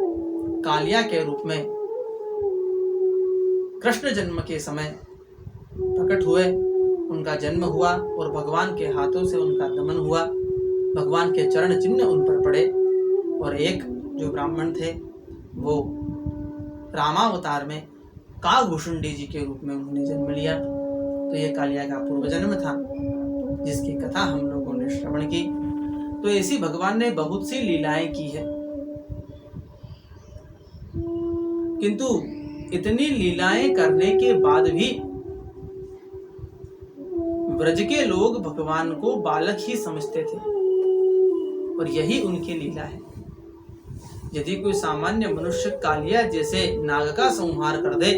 कालिया के रूप में कृष्ण जन्म के समय प्रकट हुए, उनका जन्म हुआ और भगवान के हाथों से उनका दमन हुआ, भगवान के चरण चिन्ह उन पर पड़े। और एक जो ब्राह्मण थे वो रामावतार में काकभूषुंडी जी के रूप में उन्होंने जन्म लिया। तो ये कालिया का पूर्व जन्म था जिसकी कथा हम लोगों ने श्रवण की। तो ऐसी भगवान ने बहुत सी लीलाएं की है, किंतु इतनी लीलाएं करने के बाद भी ब्रज के लोग भगवान को बालक ही समझते थे और यही उनकी लीला है। यदि कोई सामान्य मनुष्य कालिया जैसे नाग का संहार कर दे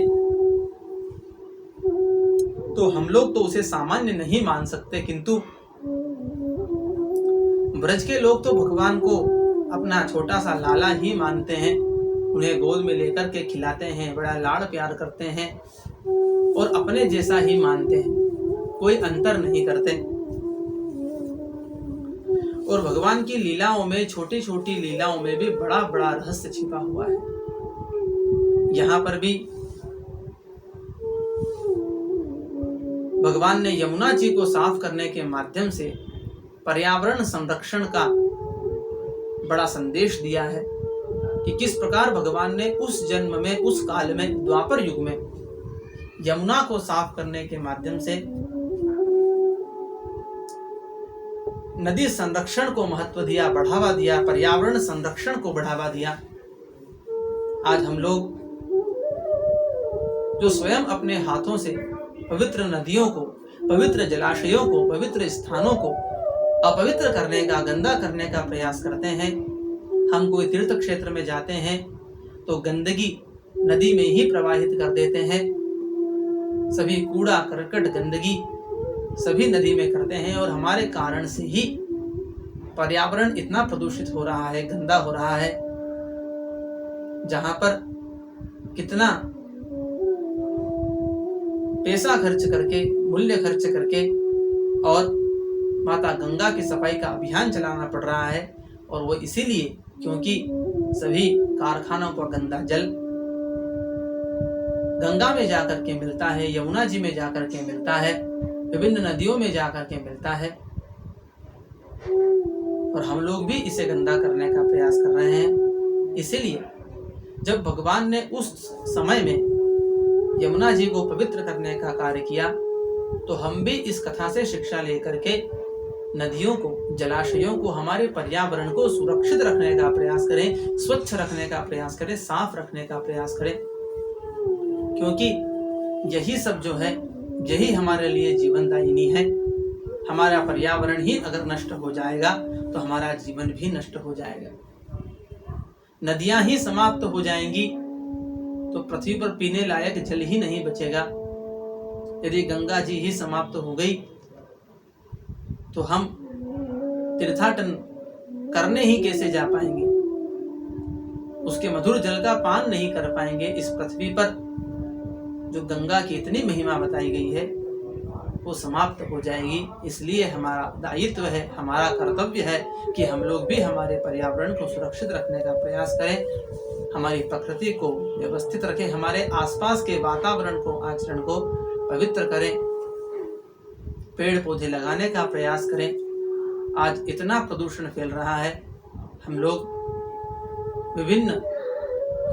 तो हम लोग तो उसे सामान्य नहीं मान सकते, किंतु ब्रज के लोग तो भगवान को अपना छोटा सा लाला ही मानते हैं, उन्हें गोद में लेकर के खिलाते हैं, बड़ा लाड़ प्यार करते हैं और अपने जैसा ही मानते हैं, कोई अंतर नहीं करते। और भगवान की लीलाओं में, छोटी छोटी लीलाओं में भी बड़ा बड़ा रहस्य छिपा हुआ है। यहाँ पर भी भगवान ने यमुना जी को साफ करने के माध्यम से पर्यावरण संरक्षण का बड़ा संदेश दिया है कि किस प्रकार भगवान ने उस जन्म में, उस काल में, द्वापर युग में यमुना को साफ करने के माध्यम से नदी संरक्षण को महत्व दिया, बढ़ावा दिया, पर्यावरण संरक्षण को बढ़ावा दिया। आज हम लोग जो स्वयं अपने हाथों से पवित्र नदियों को, पवित्र जलाशयों को, पवित्र स्थानों को अपवित्र करने का, गंदा करने का प्रयास करते हैं। हम कोई तीर्थ क्षेत्र में जाते हैं तो गंदगी नदी में ही प्रवाहित कर देते हैं, सभी कूड़ा करकट गंदगी सभी नदी में करते हैं और हमारे कारण से ही पर्यावरण इतना प्रदूषित हो रहा है, गंदा हो रहा है। जहां पर कितना पैसा खर्च करके, मूल्य खर्च करके और माता गंगा की सफाई का अभियान चलाना पड़ रहा है, और वो इसीलिए क्योंकि सभी कारखानों का गंदा जल गंगा में जाकर के मिलता है, यमुना जी में जाकर के मिलता है, विभिन्न नदियों में जाकर के मिलता है, और हम लोग भी इसे गंदा करने का प्रयास कर रहे हैं। इसीलिए जब भगवान ने उस समय में यमुना जी को पवित्र करने का कार्य किया तो हम भी इस कथा से शिक्षा लेकर के नदियों को, जलाशयों को, हमारे पर्यावरण को सुरक्षित रखने का प्रयास करें, स्वच्छ रखने का प्रयास करें, साफ रखने का प्रयास करें, क्योंकि यही सब जो है, यही हमारे लिए जीवनदायिनी है। हमारा पर्यावरण ही अगर नष्ट हो जाएगा तो हमारा जीवन भी नष्ट हो जाएगा। नदियां ही समाप्त हो जाएंगी तो पृथ्वी पर पीने लायक जल ही नहीं बचेगा। यदि गंगा जी ही समाप्त हो गई तो हम तीर्थाटन करने ही कैसे जा पाएंगे, उसके मधुर जल का पान नहीं कर पाएंगे। इस पृथ्वी पर जो गंगा की इतनी महिमा बताई गई है वो समाप्त हो जाएगी। इसलिए हमारा दायित्व है, हमारा कर्तव्य है कि हम लोग भी हमारे पर्यावरण को सुरक्षित रखने का प्रयास करें, हमारी प्रकृति को व्यवस्थित रखें, हमारे आसपास के वातावरण को, आचरण को पवित्र करें, पेड़ पौधे लगाने का प्रयास करें। आज इतना प्रदूषण फैल रहा है, हम लोग विभिन्न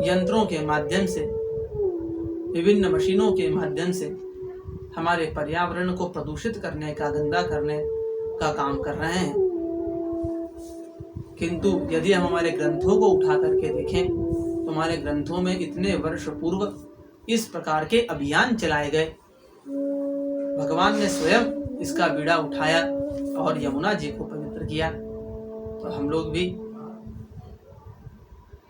यंत्रों के माध्यम से, विभिन्न मशीनों के माध्यम से हमारे पर्यावरण को प्रदूषित करने का, गंदा करने का काम कर रहे हैं। किंतु यदि हम हमारे ग्रंथों को उठा करके देखें तो हमारे ग्रंथों में इतने वर्ष पूर्व इस प्रकार के अभियान चलाए गए। भगवान ने स्वयं इसका बीड़ा उठाया और यमुना जी को पवित्र किया। तो हम लोग भी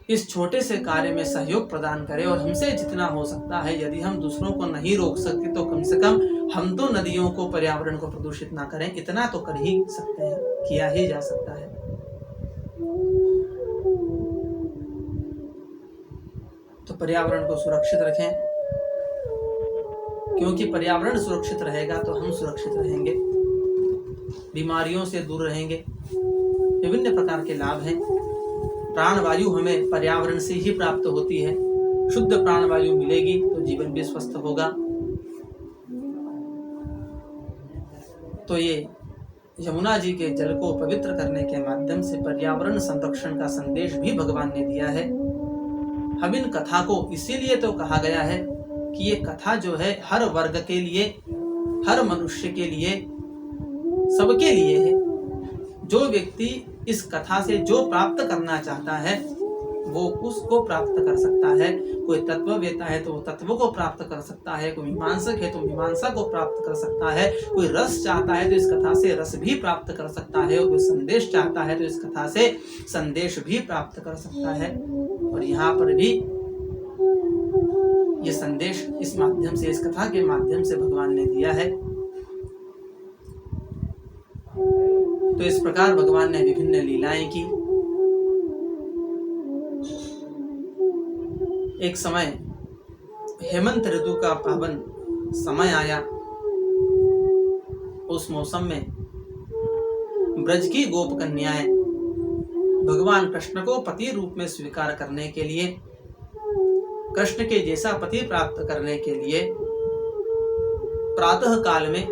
इस छोटे से कार्य में सहयोग प्रदान करें और हमसे जितना हो सकता है, यदि हम दूसरों को नहीं रोक सकते तो कम से कम हम तो नदियों को, पर्यावरण को प्रदूषित ना करें, इतना तो कर ही सकते हैं, किया ही जा सकता है। तो पर्यावरण को सुरक्षित रखें, क्योंकि पर्यावरण सुरक्षित रहेगा तो हम सुरक्षित रहेंगे, बीमारियों से दूर रहेंगे। विभिन्न प्रकार के लाभ हैं। प्राणवायु हमें पर्यावरण से ही प्राप्त होती है। शुद्ध प्राणवायु मिलेगी तो जीवन भी स्वस्थ होगा। तो ये यमुना जी के जल को पवित्र करने के माध्यम से पर्यावरण संरक्षण का संदेश भी भगवान ने दिया है। हम इन कथा को इसीलिए तो कहा गया है कि ये कथा जो है हर वर्ग के लिए, हर मनुष्य के लिए, सबके लिए है। जो व्यक्ति इस कथा से जो प्राप्त करना चाहता है वो उसको प्राप्त कर सकता है। कोई तत्ववेत्ता है तो वो तत्व को प्राप्त कर सकता है, कोई मीमांसक है तो मीमांसा को प्राप्त कर सकता है, कोई रस चाहता है तो इस कथा से रस भी प्राप्त कर सकता है, और कोई संदेश चाहता है तो इस कथा से संदेश भी प्राप्त कर सकता है। और यहाँ पर भी ये संदेश इस माध्यम से, इस कथा के माध्यम से भगवान ने दिया है। तो इस प्रकार भगवान ने विभिन्न लीलाएं की। एक समय हेमंत ऋतु का पावन समय आया। उस मौसम में ब्रज की गोप कन्याएं भगवान कृष्ण को पति रूप में स्वीकार करने के लिए, कृष्ण के जैसा पति प्राप्त करने के लिए प्रातः काल में,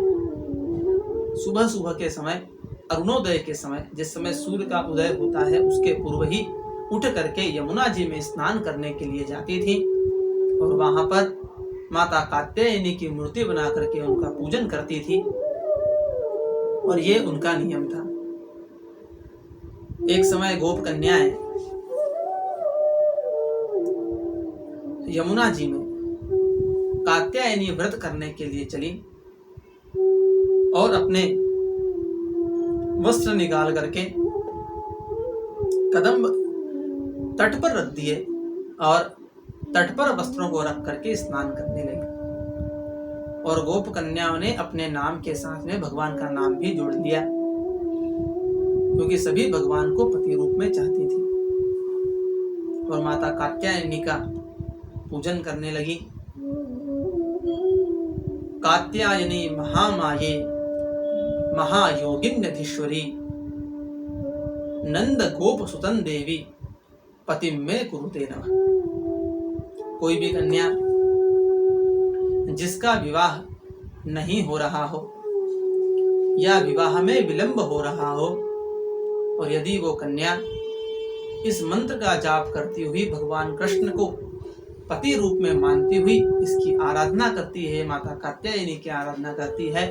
सुबह सुबह के समय, अरुणोदय के समय, जिस समय सूर्य का उदय होता है उसके पूर्व ही उठ करके यमुना जी में स्नान करने के लिए जाती थी और वहां पर माता कात्यायनी की मूर्ति बना करके उनका पूजन करती थी। और ये उनका नियम था। एक समय गोप कन्याएं यमुना जी में कात्यायनी व्रत करने के लिए चली और अपने वस्त्र निकाल करके कदम तट पर रख दिए और तट पर वस्त्रों को रख करके स्नान करने लगी। और गोप कन्याओं ने अपने नाम के साथ में भगवान का नाम भी जोड़ लिया, क्योंकि सभी भगवान को पति रूप में चाहती थी। और माता कात्यायनी का पूजन करने लगी। कात्यायनी महामाये महायोगिन्यधीश्वरी नंद गोप सुतन देवी पति में कुरुते नमः। कोई भी कन्या जिसका विवाह नहीं हो रहा हो या विवाह में विलंब हो रहा हो, और यदि वो कन्या इस मंत्र का जाप करती हुई भगवान कृष्ण को पति रूप में मानती हुई इसकी आराधना करती है, माता कात्यायनी की आराधना करती है,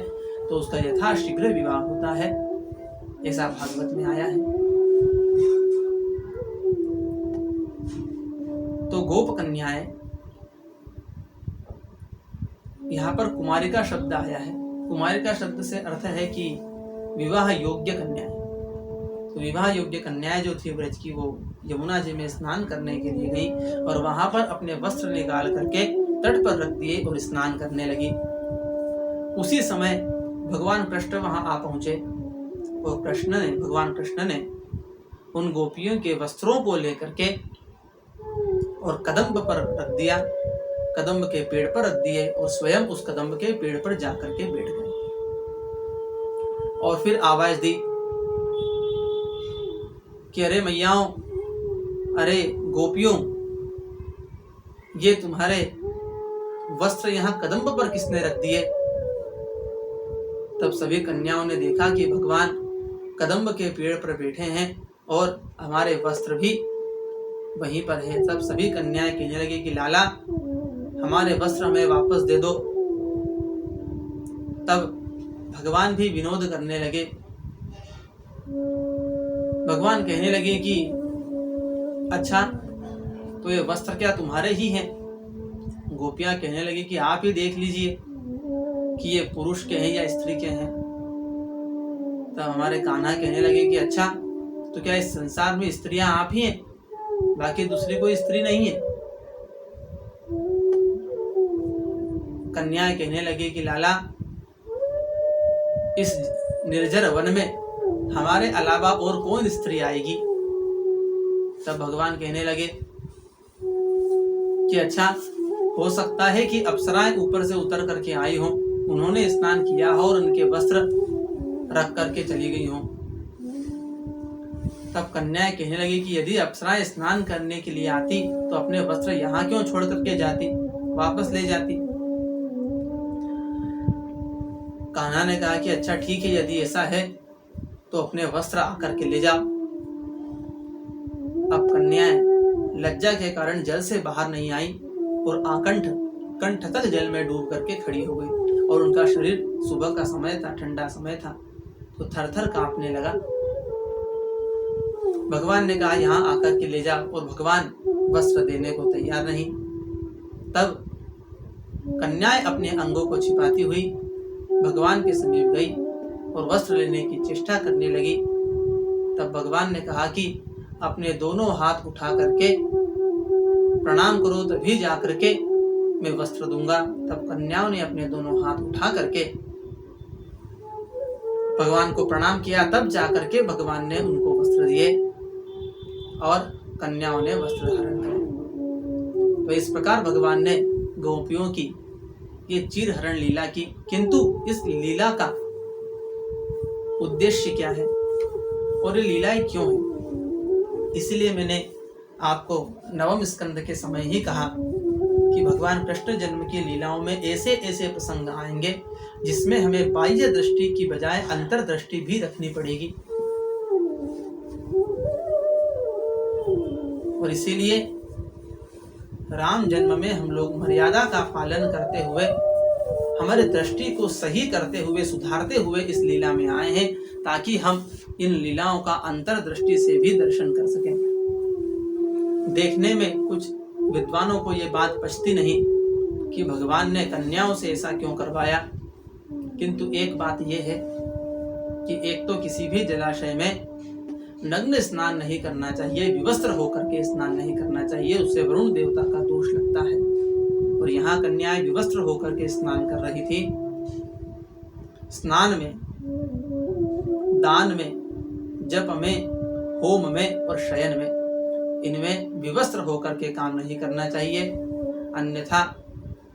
तो उसका यथाशीघ्र विवाह होता है। ऐसा भागवत में आया है। तो गोप कन्याएं, यहाँ पर कुमारिका शब्द आया है। कुमारिका शब्द से अर्थ है कि विवाह योग्य कन्याएं। तो विवाह योग्य कन्याएं जो थी ब्रज की, वो यमुना जी में स्नान करने के लिए गई और वहां पर अपने वस्त्र निकाल करके तट पर रख दिए और स्नान करने लगी। उसी समय भगवान कृष्ण वहां आ पहुंचे और भगवान कृष्ण ने उन गोपियों के वस्त्रों को लेकर के और कदम्ब पर रख दिया, कदम्ब के पेड़ पर रख दिए और स्वयं उस कदम्ब के पेड़ पर जाकर के बैठ गए। और फिर आवाज दी कि अरे मैयाओं, अरे गोपियों, ये तुम्हारे वस्त्र यहाँ कदम्ब पर किसने रख दिए? तब सभी कन्याओं ने देखा कि भगवान कदम्ब के पेड़ पर बैठे हैं और हमारे वस्त्र भी वहीं पर है। तब सभी कन्याएं कहने लगी कि लाला, हमारे वस्त्र हमें वापस दे दो। तब भगवान भी विनोद करने लगे। भगवान कहने लगे कि अच्छा, तो ये वस्त्र क्या तुम्हारे ही हैं? गोपियां कहने लगी कि आप ही देख लीजिए कि ये पुरुष के हैं या स्त्री के हैं। तब हमारे कान्हा कहने लगे कि अच्छा, तो क्या इस संसार में स्त्रियां आप ही हैं? बाकी दूसरी कोई स्त्री नहीं है। कन्याएं कहने लगी कि लाला, इस निर्जर वन में हमारे अलावा और कौन स्त्री आएगी। तब भगवान कहने लगे कि अच्छा, हो सकता है कि अप्सराएं ऊपर से उतर करके आई हो, उन्होंने स्नान किया हो और उनके वस्त्र रख करके चली गई हो। तब कन्याएं कहने लगी कि यदि अप्सराएं स्नान करने के लिए आती तो अपने वस्त्र यहाँ क्यों छोड़ करके जाती, वापस ले जाती। कान्हा ने कहा कि अच्छा ठीक है, यदि ऐसा है तो अपने वस्त्र आकर के ले जाओ। अब कन्याएं लज्जा के कारण जल से बाहर नहीं आई और कंठ तक जल में डूब करके खड़ी हो गई और उनका शरीर, सुबह का समय था, ठंडा समय था, तो थरथर कांपने लगा। भगवान ने कहा यहाँ आकर के ले जाओ, और भगवान वस्त्र देने को तैयार नहीं। तब कन्याएं अपने अंगों को छिपाती हुई भगवान के समीप गई और वस्त्र लेने की चेष्टा करने लगी। तब भगवान ने कहा कि अपने दोनों हाथ उठा करके प्रणाम करो, तभी जा करके मैं वस्त्र दूंगा। तब कन्याओं ने अपने दोनों हाथ उठा करके भगवान को प्रणाम किया, तब जा करके भगवान ने उनको वस्त्र दिए और कन्याओं ने वस्त्र धारण किए। तो इस प्रकार भगवान ने गोपियों की ये चीर हरण लीला की। किंतु इस लीला का उद्देश्य क्या है और ये लीलाएं क्यों है, इसलिए मैंने आपको नवम स्कंद के समय ही कहा कि भगवान कृष्ण जन्म की लीलाओं में ऐसे ऐसे प्रसंग आएंगे जिसमें हमें बाह्य दृष्टि की बजाय अंतर दृष्टि भी रखनी पड़ेगी। और इसीलिए राम जन्म में हम लोग मर्यादा का पालन करते हुए, हमारे दृष्टि को सही करते हुए, सुधारते हुए इस लीला में आए हैं, ताकि हम इन लीलाओं का अंतर दृष्टि से भी दर्शन कर सकें। देखने में कुछ विद्वानों को ये बात पचती नहीं कि भगवान ने कन्याओं से ऐसा क्यों करवाया, किंतु एक बात यह है कि एक तो किसी भी जलाशय में नग्न स्नान नहीं करना चाहिए, विवस्त्र होकर के स्नान नहीं करना चाहिए, उससे वरुण देवता का दोष लगता है। और यहाँ कन्याएं विवस्त्र होकर के स्नान कर रही थी। स्नान में, दान में, जप में, होम में और शयन में, इनमें विवस्त्र होकर के काम नहीं करना चाहिए, अन्यथा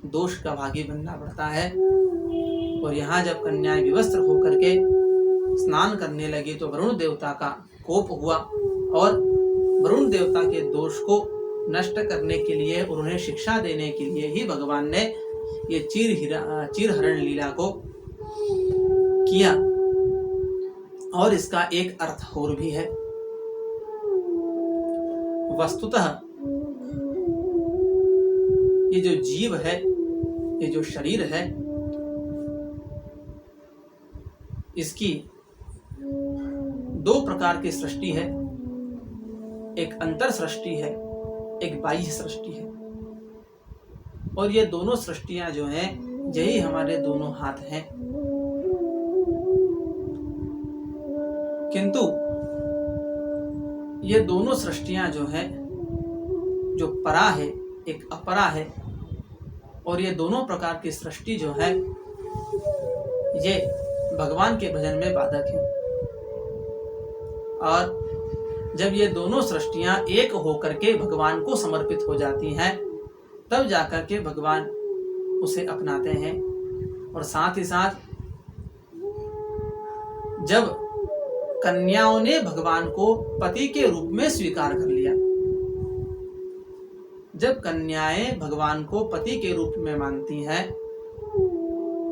दोष का भागी बनना पड़ता है। और यहाँ जब कन्याएं विवस्त्र होकर के स्नान करने लगी तो वरुण देवता का कोप हुआ और वरुण देवता के दोष को नष्ट करने के लिए और उन्हें शिक्षा देने के लिए ही भगवान ने ये चीर हरण लीला को किया। और इसका एक अर्थ और भी है। वस्तुतः ये जो जीव है, ये जो शरीर है, इसकी दो प्रकार की सृष्टि है। एक अंतर सृष्टि है, एक बाह्य सृष्टि है। और ये दोनों सृष्टियां जो हैं, यही हमारे दोनों हाथ हैं। किंतु ये दोनों सृष्टियां जो हैं, जो परा है, एक अपरा है, और ये दोनों प्रकार की सृष्टि जो है, ये भगवान के भजन में बाधक है। और जब ये दोनों सृष्टियां एक होकर के भगवान को समर्पित हो जाती हैं, तब जाकर के भगवान उसे अपनाते हैं। और साथ ही साथ जब कन्याओं ने भगवान को पति के रूप में स्वीकार कर लिया, जब कन्याएं भगवान को पति के रूप में मानती हैं,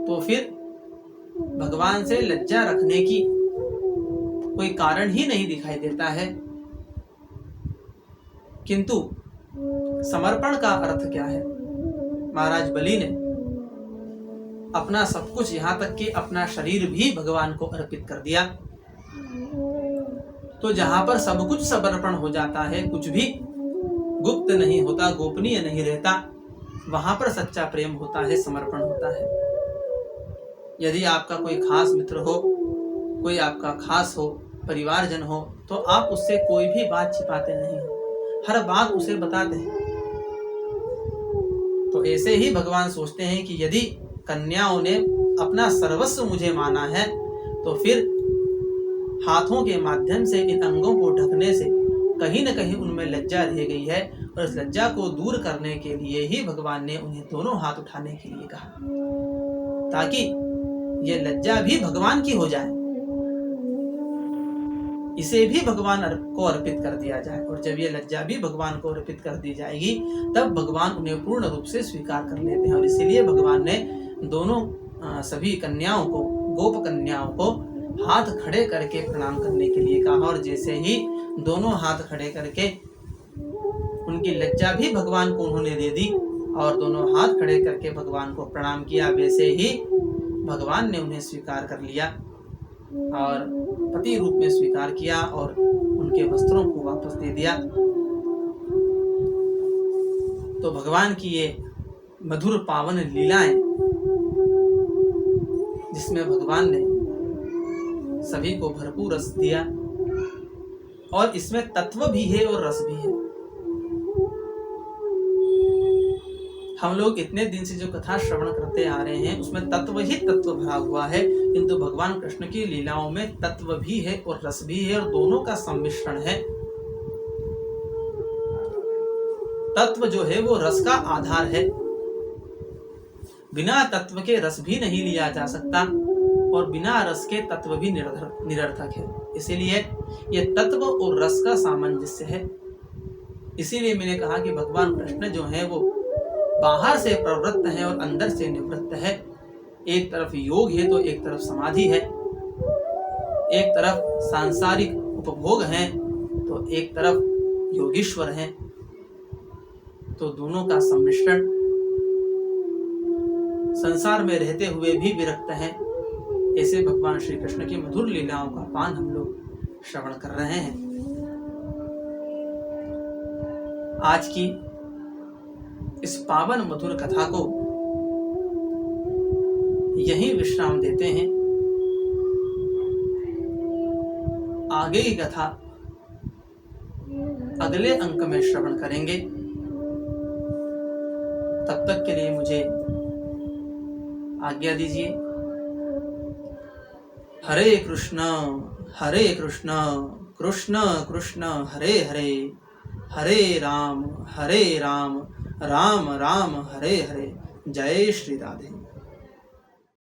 तो फिर भगवान से लज्जा रखने की कोई कारण ही नहीं दिखाई देता है। किंतु समर्पण का अर्थ क्या है? महाराज बलि ने अपना सब कुछ, यहां तक कि अपना शरीर भी भगवान को अर्पित कर दिया। तो जहां पर सब कुछ समर्पण हो जाता है, कुछ भी गुप्त नहीं होता, गोपनीय नहीं रहता, वहां पर सच्चा प्रेम होता है, समर्पण होता है। यदि आपका कोई खास मित्र हो, कोई आपका खास हो, परिवारजन हो, तो आप उससे कोई भी बात छिपाते नहीं। हर बात उसे बताते हैं। तो ऐसे ही भगवान सोचते हैं कि यदि कन्याओं ने अपना सर्वस्व मुझे माना है तो फिर हाथों के माध्यम से इन अंगों को ढकने से कहीं न कहीं उनमें लज्जा रह गई है, और इस लज्जा को दूर करने के लिए ही भगवान ने उन्हें दोनों हाथ उठाने के लिए कहा, ताकि ये लज्जा भी भगवान की हो जाए, इसे भी भगवान को अर्पित कर दिया जाए। और जब ये लज्जा भी भगवान को अर्पित कर दी जाएगी तब भगवान उन्हें पूर्ण रूप से स्वीकार कर लेते हैं। और इसीलिए भगवान ने दोनों सभी कन्याओं को, गोप कन्याओं को हाथ खड़े करके प्रणाम करने के लिए कहा। और जैसे ही दोनों हाथ खड़े करके उनकी लज्जा भी भगवान को उन्होंने दे दी और दोनों हाथ खड़े करके भगवान को प्रणाम किया, वैसे ही भगवान ने उन्हें स्वीकार कर लिया और पति रूप में स्वीकार किया और उनके वस्त्रों को वापस दे दिया। तो भगवान की ये मधुर पावन लीलाएं, जिसमें भगवान ने सभी को भरपूर रस दिया, और इसमें तत्व भी है और रस भी है। हम लोग इतने दिन से जो कथा श्रवण करते आ रहे हैं उसमें तत्व ही तत्व भरा हुआ है, किंतु भगवान कृष्ण की लीलाओं में तत्व भी है और रस भी है, और दोनों का सम्मिश्रण है। तत्व जो है वो रस का आधार है, बिना तत्व के रस भी नहीं लिया जा सकता और बिना रस के तत्व भी निरर्थक है। इसीलिए ये तत्व और रस का सामंजस्य है। इसीलिए मैंने कहा कि भगवान कृष्ण जो है वो बाहर से प्रवृत्त है और अंदर से निवृत्त है। एक तरफ योग है तो एक तरफ समाधि है, एक तरफ सांसारिक उपभोग है तो एक तरफ योगीश्वर है। तो दोनों का सम्मिश्रण, संसार में रहते हुए भी विरक्त है, ऐसे भगवान श्री कृष्ण की मधुर लीलाओं का पान हम लोग श्रवण कर रहे हैं। आज की इस पावन मधुर कथा को यही विश्राम देते हैं। आगे की कथा अगले अंक में श्रवण करेंगे। तब तक के लिए मुझे आज्ञा दीजिए। हरे कृष्ण कृष्ण कृष्ण हरे हरे, हरे राम राम राम हरे हरे। जय श्री राधे।